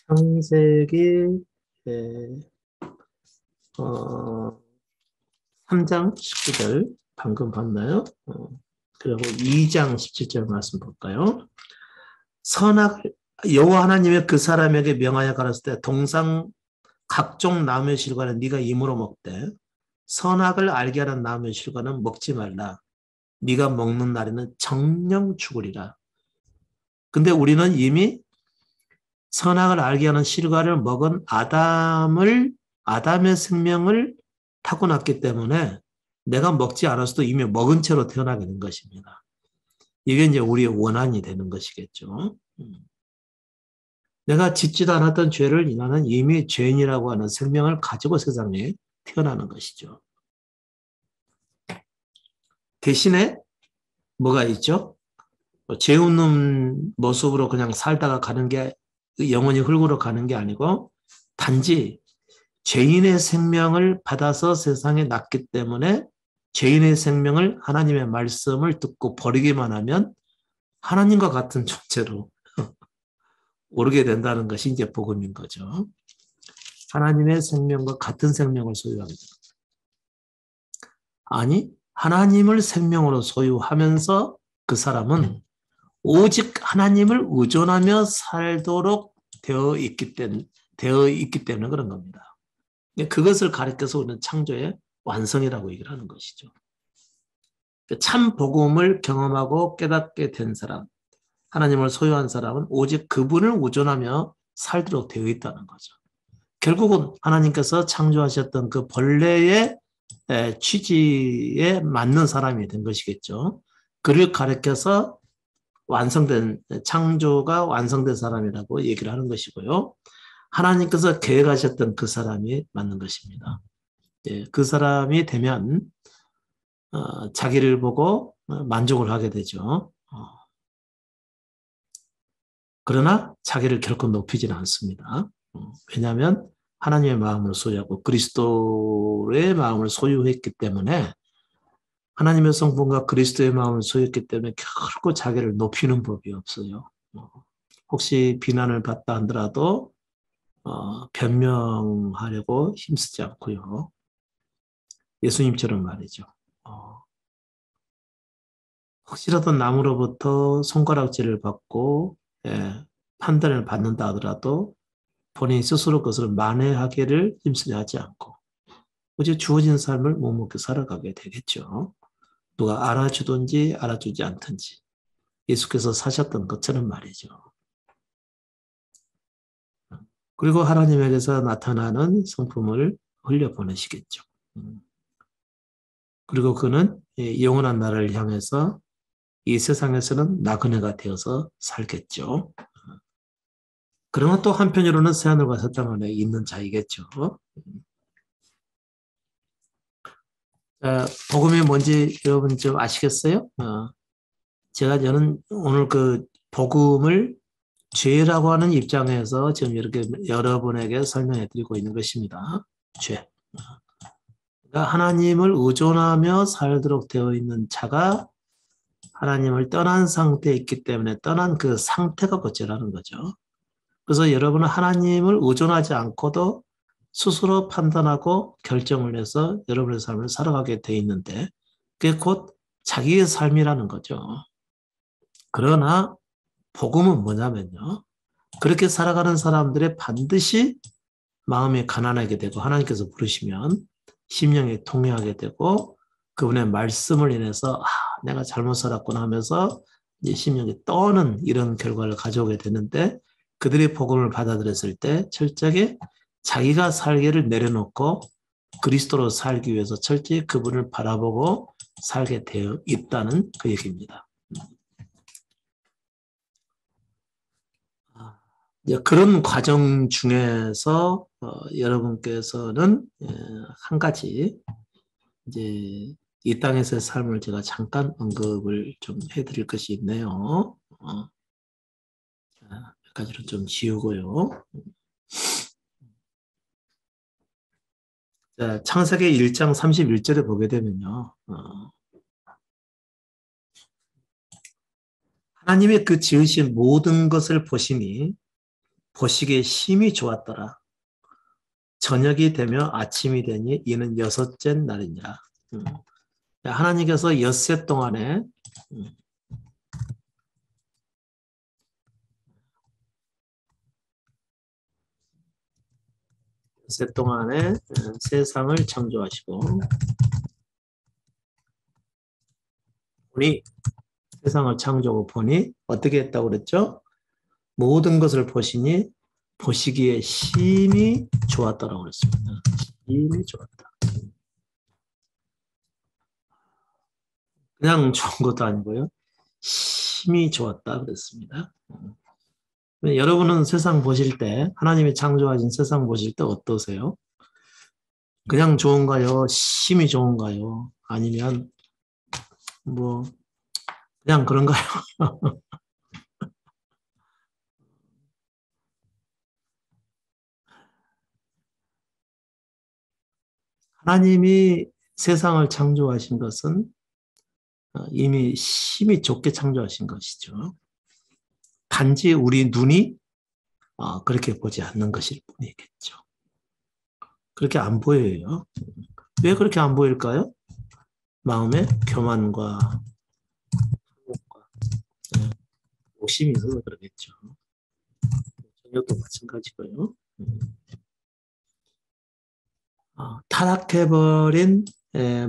창세기 3장 19절 방금 봤나요? 그리고 2장 17절 말씀 볼까요? 여호와 하나님이 그 사람에게 명하여 가라사대 때 동상 각종 나무의 실과는 네가 임으로 먹되 선악을 알게 하는 나무의 실과는 먹지 말라. 네가 먹는 날에는 정령 죽으리라. 근데 우리는 이미 선악을 알게 하는 실과를 먹은 아담의 생명을 타고났기 때문에 내가 먹지 않았어도 이미 먹은 채로 태어나게 된 것입니다. 이게 이제 우리의 원한이 되는 것이겠죠. 내가 짓지도 않았던 죄를 나는 이미 죄인이라고 하는 생명을 가지고 세상에 태어나는 것이죠. 대신에 뭐가 있죠? 죄 없는 모습으로 그냥 살다가 가는 게 영원히 흙으로 가는 게 아니고 단지 죄인의 생명을 받아서 세상에 났기 때문에 죄인의 생명을 하나님의 말씀을 듣고 버리기만 하면 하나님과 같은 존재로 오르게 된다는 것이 이제 복음인 거죠. 하나님의 생명과 같은 생명을 소유하게 됩니다. 아니, 하나님을 생명으로 소유하면서 그 사람은 오직 하나님을 의존하며 살도록 되어 있기 때문에 그런 겁니다. 그것을 가리켜서 우리는 창조의 완성이라고 얘기를 하는 것이죠. 참 복음을 경험하고 깨닫게 된 사람, 하나님을 소유한 사람은 오직 그분을 의존하며 살도록 되어 있다는 거죠. 결국은 하나님께서 창조하셨던 그 본래의 취지에 맞는 사람이 된 것이겠죠. 그를 가리켜서 창조가 완성된 사람이라고 얘기를 하는 것이고요. 하나님께서 계획하셨던 그 사람이 맞는 것입니다. 그 사람이 되면 자기를 보고 만족을 하게 되죠. 그러나 자기를 결코 높이지는 않습니다. 왜냐하면 하나님의 마음을 소유하고 그리스도의 마음을 소유했기 때문에, 하나님의 성품과 그리스도의 마음을 소유했기 때문에 결코 자기를 높이는 법이 없어요. 혹시 비난을 받다 하더라도 변명하려고 힘쓰지 않고요. 예수님처럼 말이죠. 혹시라도 남으로부터 손가락질을 받고 판단을 받는다 하더라도 본인 스스로 그것을 만회하기를 힘쓰려 하지 않고 오직 주어진 삶을 묵묵히 살아가게 되겠죠. 누가 알아주든지 알아주지 않든지 예수께서 사셨던 것처럼 말이죠. 그리고 하나님에게서 나타나는 성품을 흘려보내시겠죠. 그리고 그는 영원한 나라를 향해서 이 세상에서는 나그네가 되어서 살겠죠. 그러나 또 한편으로는 새하늘과 새 땅 안에 있는 자이겠죠. 복음이 뭔지 여러분 좀 아시겠어요? 저는 오늘 그 복음을 죄라고 하는 입장에서 지금 이렇게 여러분에게 설명해 드리고 있는 것입니다. 죄. 그러니까 하나님을 의존하며 살도록 되어 있는 자가 하나님을 떠난 상태에 있기 때문에 떠난 그 상태가 죄라는 거죠. 그래서 여러분은 하나님을 의존하지 않고도 스스로 판단하고 결정을 해서 여러분의 삶을 살아가게 돼 있는데 그게 곧 자기의 삶이라는 거죠. 그러나 복음은 뭐냐면요. 그렇게 살아가는 사람들의 반드시 마음이 가난하게 되고 하나님께서 부르시면 심령이 통회하게 되고 그분의 말씀을 인해서 내가 잘못 살았구나 하면서 이제 심령이 떠는 이런 결과를 가져오게 되는데 그들이 복음을 받아들였을 때 철저하게 자기가 살기를 내려놓고 그리스도로 살기 위해서 철저히 그분을 바라보고 살게 되어 있다는 그 얘기입니다. 그런 과정 중에서 여러분께서는 한 가지 이제 이 땅에서의 삶을 제가 잠깐 언급을 좀 해드릴 것이 있네요. 몇 가지로 좀 지우고요. 창세기 1장 31절에 보게 되면요. 하나님의 그 지으신 모든 것을 보시니 보시기에 심히 좋았더라. 저녁이 되며 아침이 되니 이는 여섯째 날이니라. 하나님께서 엿새 동안에 엿새 동안에 세상을 창조하시고 보니 세상을 창조하고 보니 어떻게 했다고 그랬죠? 모든 것을 보시니 보시기에 심히 좋았다라고 그랬습니다. 심히 좋았다. 그냥 좋은 것도 아니고요. 심히 좋았다 그랬습니다. 여러분은 세상 보실 때 하나님이 창조하신 세상 보실 때 어떠세요? 그냥 좋은가요? 심히 좋은가요? 아니면 뭐 그냥 그런가요? 하나님이 세상을 창조하신 것은 이미 심히 좋게 창조하신 것이죠. 단지 우리 눈이 그렇게 보지 않는 것일 뿐이겠죠. 그렇게 안 보여요. 왜 그렇게 안 보일까요? 마음의 교만과 욕심이 있어서 그러겠죠. 저녁도 마찬가지고요. 타락해버린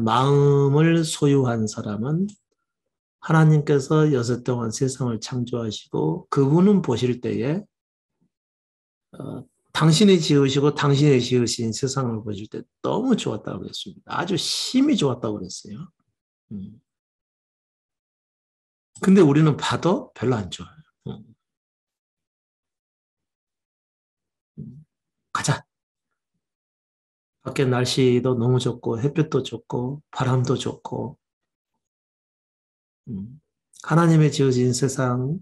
마음을 소유한 사람은 하나님께서 여섯 동안 세상을 창조하시고 그분은 보실 때에 당신이 지으시고 당신이 지으신 세상을 보실 때 너무 좋았다고 그랬습니다. 아주 심히 좋았다고 그랬어요. 근데 우리는 봐도 별로 안 좋아요. 가자. 밖에 날씨도 너무 좋고 햇볕도 좋고 바람도 좋고 하나님의 지어진 세상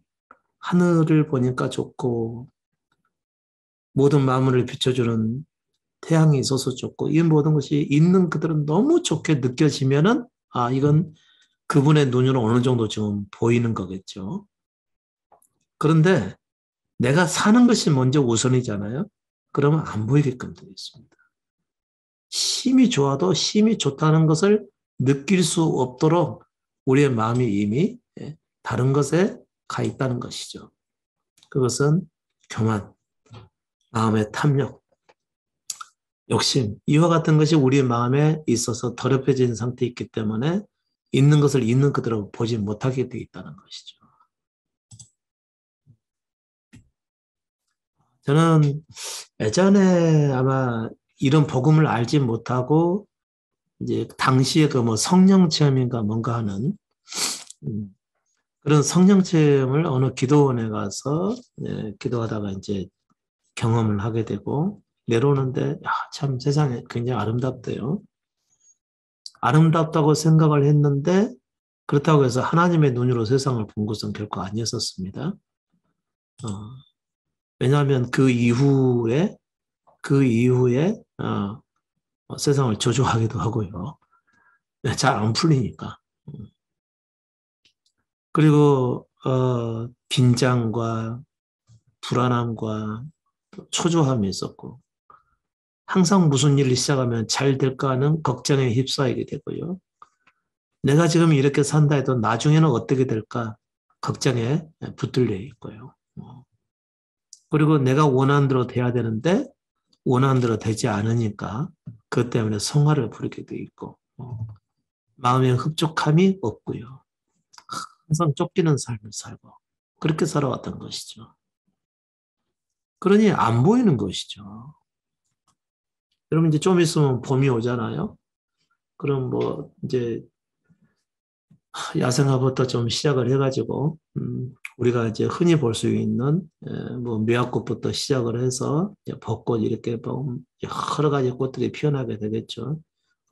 하늘을 보니까 좋고 모든 만물을 비춰주는 태양이 있어서 좋고 이 모든 것이 있는 그들은 너무 좋게 느껴지면은 이건 그분의 눈으로 어느 정도 지금 보이는 거겠죠. 그런데 내가 사는 것이 먼저 우선이잖아요. 그러면 안 보이게끔 되어 있습니다. 심히 좋아도 심히 좋다는 것을 느낄 수 없도록 우리의 마음이 이미 다른 것에 가 있다는 것이죠. 그것은 교만, 마음의 탐욕, 욕심, 이와 같은 것이 우리의 마음에 있어서 더럽혀진 상태에 있기 때문에 있는 것을 있는 그대로 보지 못하게 되어 있다는 것이죠. 저는 예전에 아마 이런 복음을 알지 못하고 이제 당시에 그 뭐 성령 체험인가 뭔가 하는 그런 성령 체험을 어느 기도원에 가서 기도하다가 이제 경험을 하게 되고 내려오는데 참 세상에 굉장히 아름답대요. 아름답다고 생각을 했는데 그렇다고 해서 하나님의 눈으로 세상을 본 것은 결코 아니었었습니다. 왜냐하면 그 이후에 세상을 저주하기도 하고요. 잘 안 풀리니까. 그리고 긴장과 불안함과 초조함이 있었고 항상 무슨 일을 시작하면 잘 될까 하는 걱정에 휩싸이게 되고요. 내가 지금 이렇게 산다 해도 나중에는 어떻게 될까 걱정에 붙들려 있고요. 그리고 내가 원하는 대로 돼야 되는데 원하는 대로 되지 않으니까 그것 때문에 성화를 부르게 돼 있고 마음의 흡족함이 없고요. 항상 쫓기는 삶을 살고 그렇게 살아왔던 것이죠. 그러니 안 보이는 것이죠. 여러분 이제 좀 있으면 봄이 오잖아요. 그럼 뭐 이제 야생화부터 좀 시작을 해가지고 우리가 이제 흔히 볼 수 있는 뭐 미화꽃부터 시작을 해서 벚꽃 이렇게 여러 가지 꽃들이 피어나게 되겠죠.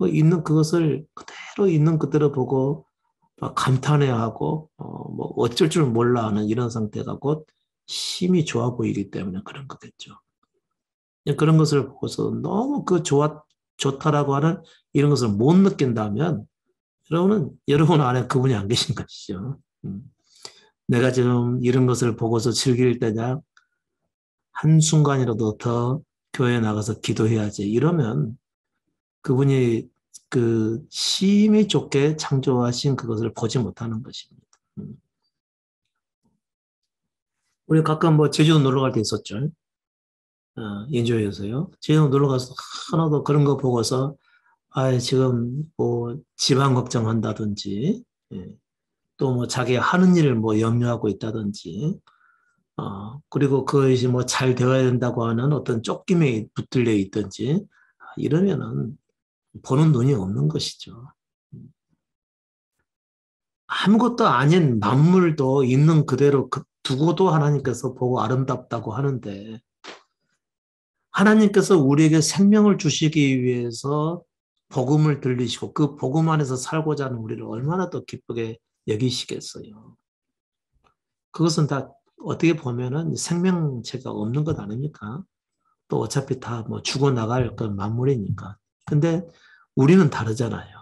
있는 그것을 그대로 있는 그대로 보고 감탄해하고 뭐 어쩔 줄 몰라 하는 이런 상태가 곧 심히 좋아 보이기 때문에 그런 거겠죠. 그런 것을 보고서 너무 좋다라고 하는 이런 것을 못 느낀다면 여러분 안에 그분이 안 계신 것이죠. 내가 지금 이런 것을 보고서 즐길 때냐 한순간이라도 더 교회에 나가서 기도해야지 이러면 그분이 그 심히 좋게 창조하신 그것을 보지 못하는 것입니다. 우리 가끔 뭐 제주도 놀러 갈 때 있었죠. 인조에서요. 제주도 놀러 가서 하나도 그런 거 보고서 지금 뭐 집안 걱정한다든지 또 뭐 자기 하는 일을 뭐 염려하고 있다든지 그리고 그것이 뭐 잘 되어야 된다고 하는 어떤 쫓김에 붙들려 있든지 이러면은 보는 눈이 없는 것이죠. 아무것도 아닌 만물도 있는 그대로 두고도 하나님께서 보고 아름답다고 하는데 하나님께서 우리에게 생명을 주시기 위해서 복음을 들리시고 그 복음 안에서 살고자 하는 우리를 얼마나 더 기쁘게 여기시겠어요. 그것은 다 어떻게 보면은 생명체가 없는 것 아닙니까? 또 어차피 다 뭐 죽어나갈 건 만물이니까. 근데 우리는 다르잖아요.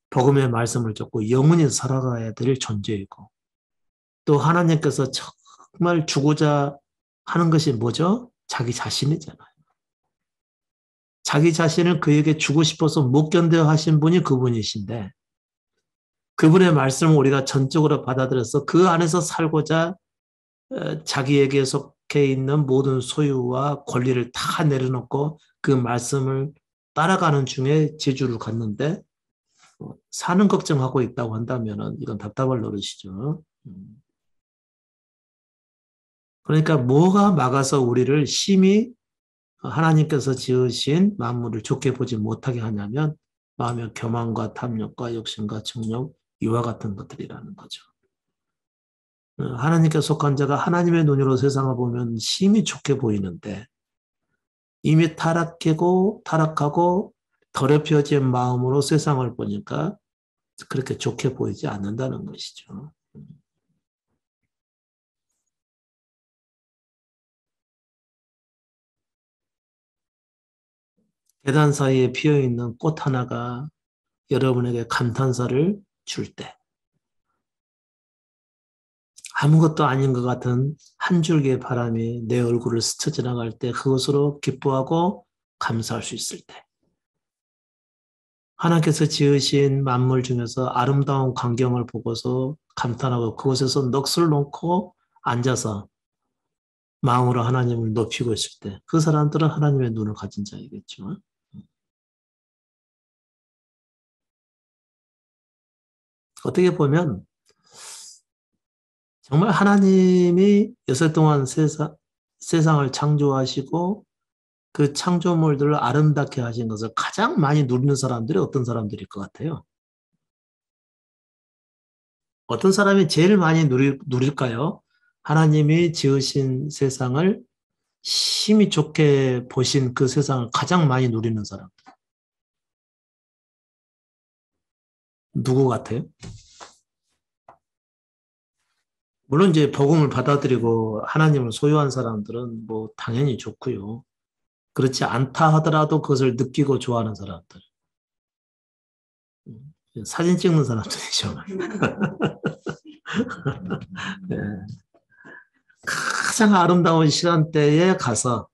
복음의 말씀을 듣고 영원히 살아가야 될 존재이고 또 하나님께서 정말 주고자 하는 것이 뭐죠? 자기 자신이잖아요. 자기 자신을 그에게 주고 싶어서 못 견뎌 하신 분이 그분이신데 그분의 말씀을 우리가 전적으로 받아들여서 그 안에서 살고자 자기에게 속해 있는 모든 소유와 권리를 다 내려놓고 그 말씀을 따라가는 중에 재주를 갖는데 사는 걱정하고 있다고 한다면 이건 답답할 노릇이죠. 그러니까 뭐가 막아서 우리를 심히 하나님께서 지으신 만물을 좋게 보지 못하게 하냐면 마음의 교만과 탐욕과 욕심과 정욕 이와 같은 것들이라는 거죠. 하나님께 속한 자가 하나님의 눈으로 세상을 보면 심히 좋게 보이는데 이미 타락하고 더럽혀진 마음으로 세상을 보니까 그렇게 좋게 보이지 않는다는 것이죠. 계단 사이에 피어있는 꽃 하나가 여러분에게 감탄사를 줄 때, 아무것도 아닌 것 같은 한 줄기의 바람이 내 얼굴을 스쳐 지나갈 때 그것으로 기뻐하고 감사할 수 있을 때, 하나님께서 지으신 만물 중에서 아름다운 광경을 보고서 감탄하고 그곳에서 넋을 놓고 앉아서 마음으로 하나님을 높이고 있을 때 그 사람들은 하나님의 눈을 가진 자이겠죠. 어떻게 보면 정말 하나님이 여섯 동안 세상을 창조하시고 그 창조물들을 아름답게 하신 것을 가장 많이 누리는 사람들이 어떤 사람들일 것 같아요? 어떤 사람이 제일 많이 누릴까요? 하나님이 지으신 세상을 심히 좋게 보신 그 세상을 가장 많이 누리는 사람. 누구 같아요? 물론 이제 복음을 받아들이고 하나님을 소유한 사람들은 뭐 당연히 좋고요. 그렇지 않다 하더라도 그것을 느끼고 좋아하는 사람들. 사진 찍는 사람들이죠. 네. 가장 아름다운 시간대에 가서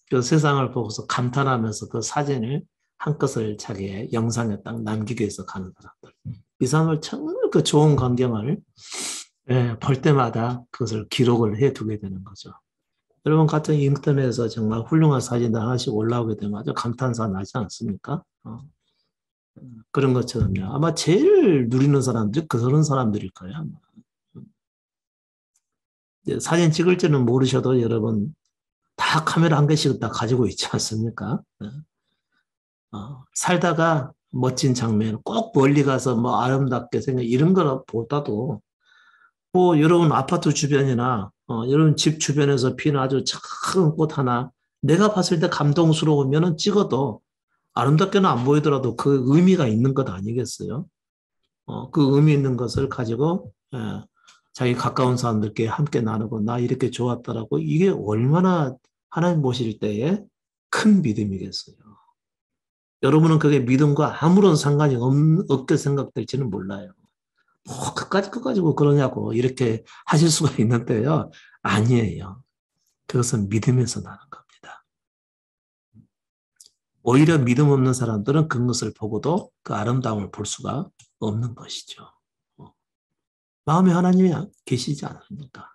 그 세상을 보고서 감탄하면서 그 사진을 한 컷을 자기의 영상에 딱 남기기 위해서 가는 사람들. 이 사람을 정말 그 좋은 광경을 볼 때마다 그것을 기록을 해두게 되는 거죠. 여러분 같은 인터넷에서 정말 훌륭한 사진 하나씩 올라오게 되면 아주 감탄사 나지 않습니까? 그런 것처럼요. 아마 제일 누리는 사람들이 그런 사람들일 거예요. 아마. 사진 찍을 줄은 모르셔도 여러분 다 카메라 한 개씩 다 가지고 있지 않습니까? 살다가 멋진 장면, 꼭 멀리 가서 뭐 아름답게 생겨 이런 거보다도 뭐 여러분 아파트 주변이나 여러분 집 주변에서 피는 아주 작은 꽃 하나 내가 봤을 때 감동스러우면 찍어도 아름답게는 안 보이더라도 그 의미가 있는 것 아니겠어요? 그 의미 있는 것을 가지고 자기 가까운 사람들께 함께 나누고 나 이렇게 좋았다라고 이게 얼마나 하나님 보실 때에 큰 믿음이겠어요. 여러분은 그게 믿음과 아무런 상관이 없게 생각될지는 몰라요. 뭐 그까짓 거 가지고 그러냐고 이렇게 하실 수가 있는데요. 아니에요. 그것은 믿음에서 나는 겁니다. 오히려 믿음 없는 사람들은 그것을 보고도 그 아름다움을 볼 수가 없는 것이죠. 마음에 하나님이 계시지 않습니까?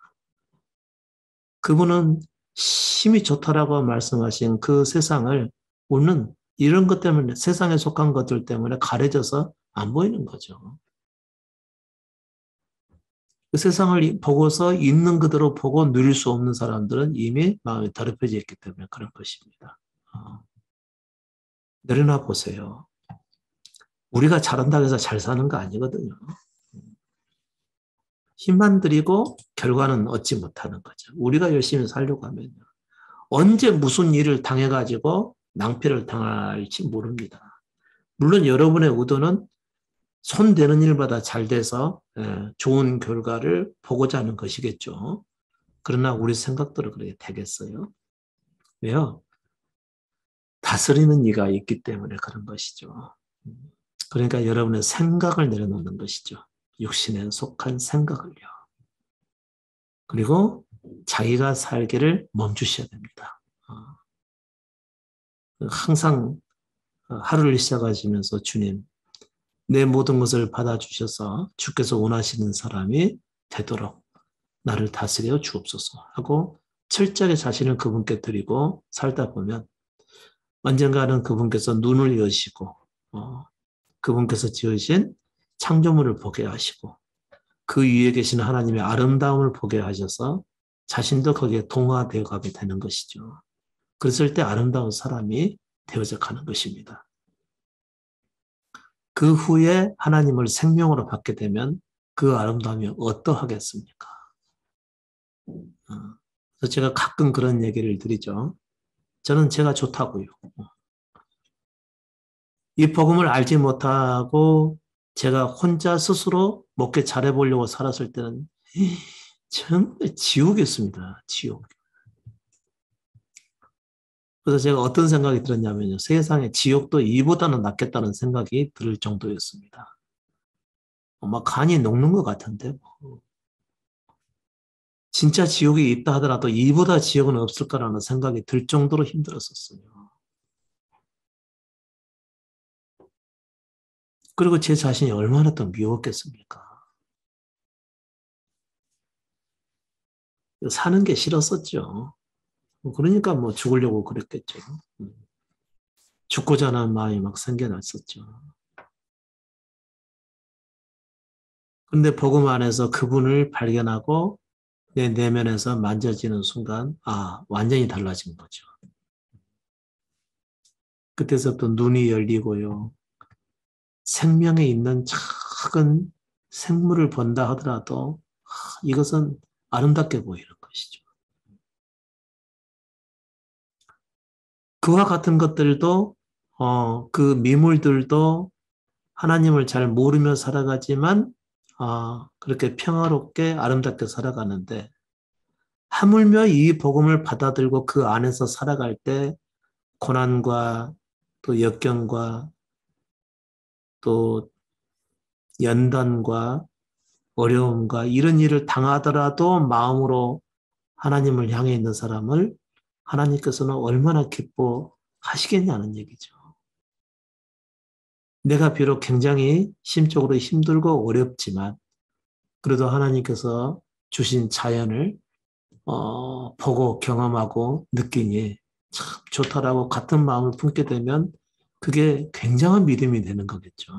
그분은 심히 좋다라고 말씀하신 그 세상을 우리는 이런 것 때문에 세상에 속한 것들 때문에 가려져서 안 보이는 거죠. 그 세상을 보고서 있는 그대로 보고 누릴 수 없는 사람들은 이미 마음이 더럽혀져 있기 때문에 그런 것입니다. 내려놔 보세요. 우리가 잘한다고 해서 잘 사는 거 아니거든요. 힘만 들이고 결과는 얻지 못하는 거죠. 우리가 열심히 살려고 하면요. 언제 무슨 일을 당해가지고 낭패를 당할지 모릅니다. 물론 여러분의 의도는 손대는 일마다 잘 돼서 좋은 결과를 보고자 하는 것이겠죠. 그러나 우리 생각대로 그렇게 되겠어요? 왜요? 다스리는 이가 있기 때문에 그런 것이죠. 그러니까 여러분의 생각을 내려놓는 것이죠. 육신에 속한 생각을요. 그리고 자기가 살기를 멈추셔야 됩니다. 항상 하루를 시작하시면서 주님, 내 모든 것을 받아주셔서 주께서 원하시는 사람이 되도록 나를 다스려 주옵소서 하고 철저하게 자신을 그분께 드리고 살다 보면 언젠가는 그분께서 눈을 여시고 그분께서 지으신 창조물을 보게 하시고 그 위에 계신 하나님의 아름다움을 보게 하셔서 자신도 거기에 동화되어 가게 되는 것이죠. 그랬을 때 아름다운 사람이 되어져 가는 것입니다. 그 후에 하나님을 생명으로 받게 되면 그 아름다움이 어떠하겠습니까? 그래서 제가 가끔 그런 얘기를 드리죠. 저는 제가 좋다고요. 이 복음을 알지 못하고 제가 혼자 스스로 먹게 잘해보려고 살았을 때는 정말 지옥이었습니다. 지옥. 그래서 제가 어떤 생각이 들었냐면요. 세상에 지옥도 이보다는 낫겠다는 생각이 들 정도였습니다. 막 간이 녹는 것 같은데. 진짜 지옥이 있다 하더라도 이보다 지옥은 없을 거라는 생각이 들 정도로 힘들었었어요. 그리고 제 자신이 얼마나 더 미웠겠습니까? 사는 게 싫었었죠. 그러니까 뭐 죽으려고 그랬겠죠. 죽고자 하는 마음이 막 생겨났었죠. 근데 복음 안에서 그분을 발견하고 내 내면에서 만져지는 순간, 완전히 달라진 거죠. 그때서부터 눈이 열리고요. 생명에 있는 작은 생물을 본다 하더라도 이것은 아름답게 보이는 것이죠. 그와 같은 것들도 그 미물들도 하나님을 잘 모르며 살아가지만 그렇게 평화롭게 아름답게 살아가는데 하물며 이 복음을 받아들고 그 안에서 살아갈 때 고난과 또 역경과 또 연단과 어려움과 이런 일을 당하더라도 마음으로 하나님을 향해 있는 사람을 하나님께서는 얼마나 기뻐하시겠냐는 얘기죠. 내가 비록 굉장히 심적으로 힘들고 어렵지만 그래도 하나님께서 주신 자연을 보고 경험하고 느끼니 참 좋다라고 같은 마음을 품게 되면 그게 굉장한 믿음이 되는 거겠죠.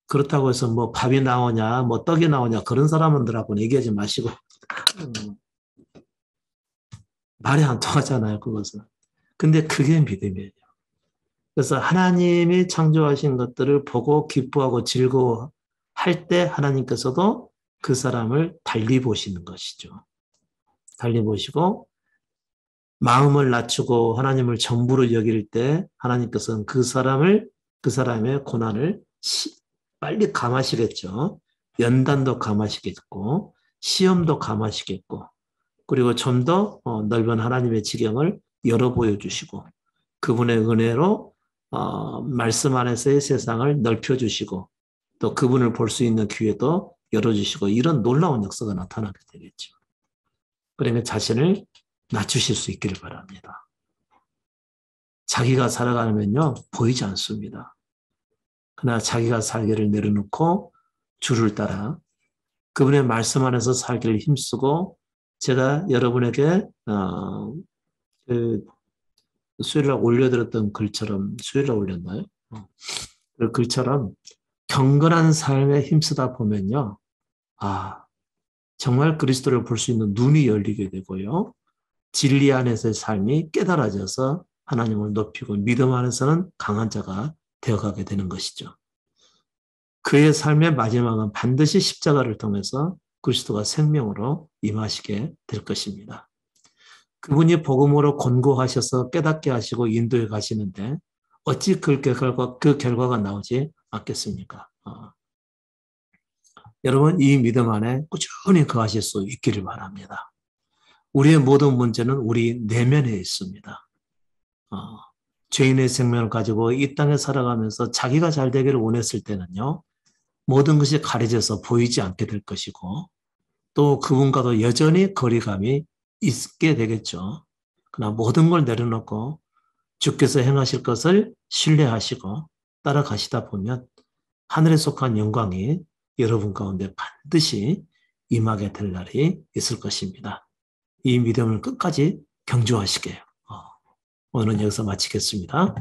그렇다고 해서 뭐 밥이 나오냐, 뭐 떡이 나오냐 그런 사람들하고는 얘기하지 마시고 말이 안 통하잖아요, 그것은. 근데 그게 믿음이에요. 그래서 하나님이 창조하신 것들을 보고 기뻐하고 즐거워할 때 하나님께서도 그 사람을 달리 보시는 것이죠. 달리 보시고 마음을 낮추고 하나님을 전부로 여길 때 하나님께서는 그 사람의 고난을 빨리 감하시겠죠. 연단도 감하시겠고 시험도 감하시겠고 그리고 좀 더 넓은 하나님의 지경을 열어 보여주시고 그분의 은혜로 말씀 안에서의 세상을 넓혀주시고 또 그분을 볼 수 있는 기회도 열어주시고 이런 놀라운 역사가 나타나게 되겠죠. 그러면 자신을 낮추실 수 있기를 바랍니다. 자기가 살아가면요 보이지 않습니다. 그러나 자기가 살기를 내려놓고 주를 따라 그분의 말씀 안에서 살기를 힘쓰고 제가 여러분에게 그 수요일에 올려드렸던 글처럼 수요일에 올렸나요? 그 글처럼 경건한 삶에 힘쓰다 보면요. 정말 그리스도를 볼 수 있는 눈이 열리게 되고요. 진리 안에서의 삶이 깨달아져서 하나님을 높이고 믿음 안에서는 강한 자가 되어가게 되는 것이죠. 그의 삶의 마지막은 반드시 십자가를 통해서 그리스도가 생명으로 임하시게 될 것입니다. 그분이 복음으로 권고하셔서 깨닫게 하시고 인도해 가시는데 어찌 그 결과가 나오지 않겠습니까? 여러분 이 믿음 안에 꾸준히 거하실 수 있기를 바랍니다. 우리의 모든 문제는 우리 내면에 있습니다. 죄인의 생명을 가지고 이 땅에 살아가면서 자기가 잘 되기를 원했을 때는요. 모든 것이 가려져서 보이지 않게 될 것이고 또 그분과도 여전히 거리감이 있게 되겠죠. 그러나 모든 걸 내려놓고 주께서 행하실 것을 신뢰하시고 따라가시다 보면 하늘에 속한 영광이 여러분 가운데 반드시 임하게 될 날이 있을 것입니다. 이 믿음을 끝까지 경주하시게요. 오늘은 여기서 마치겠습니다.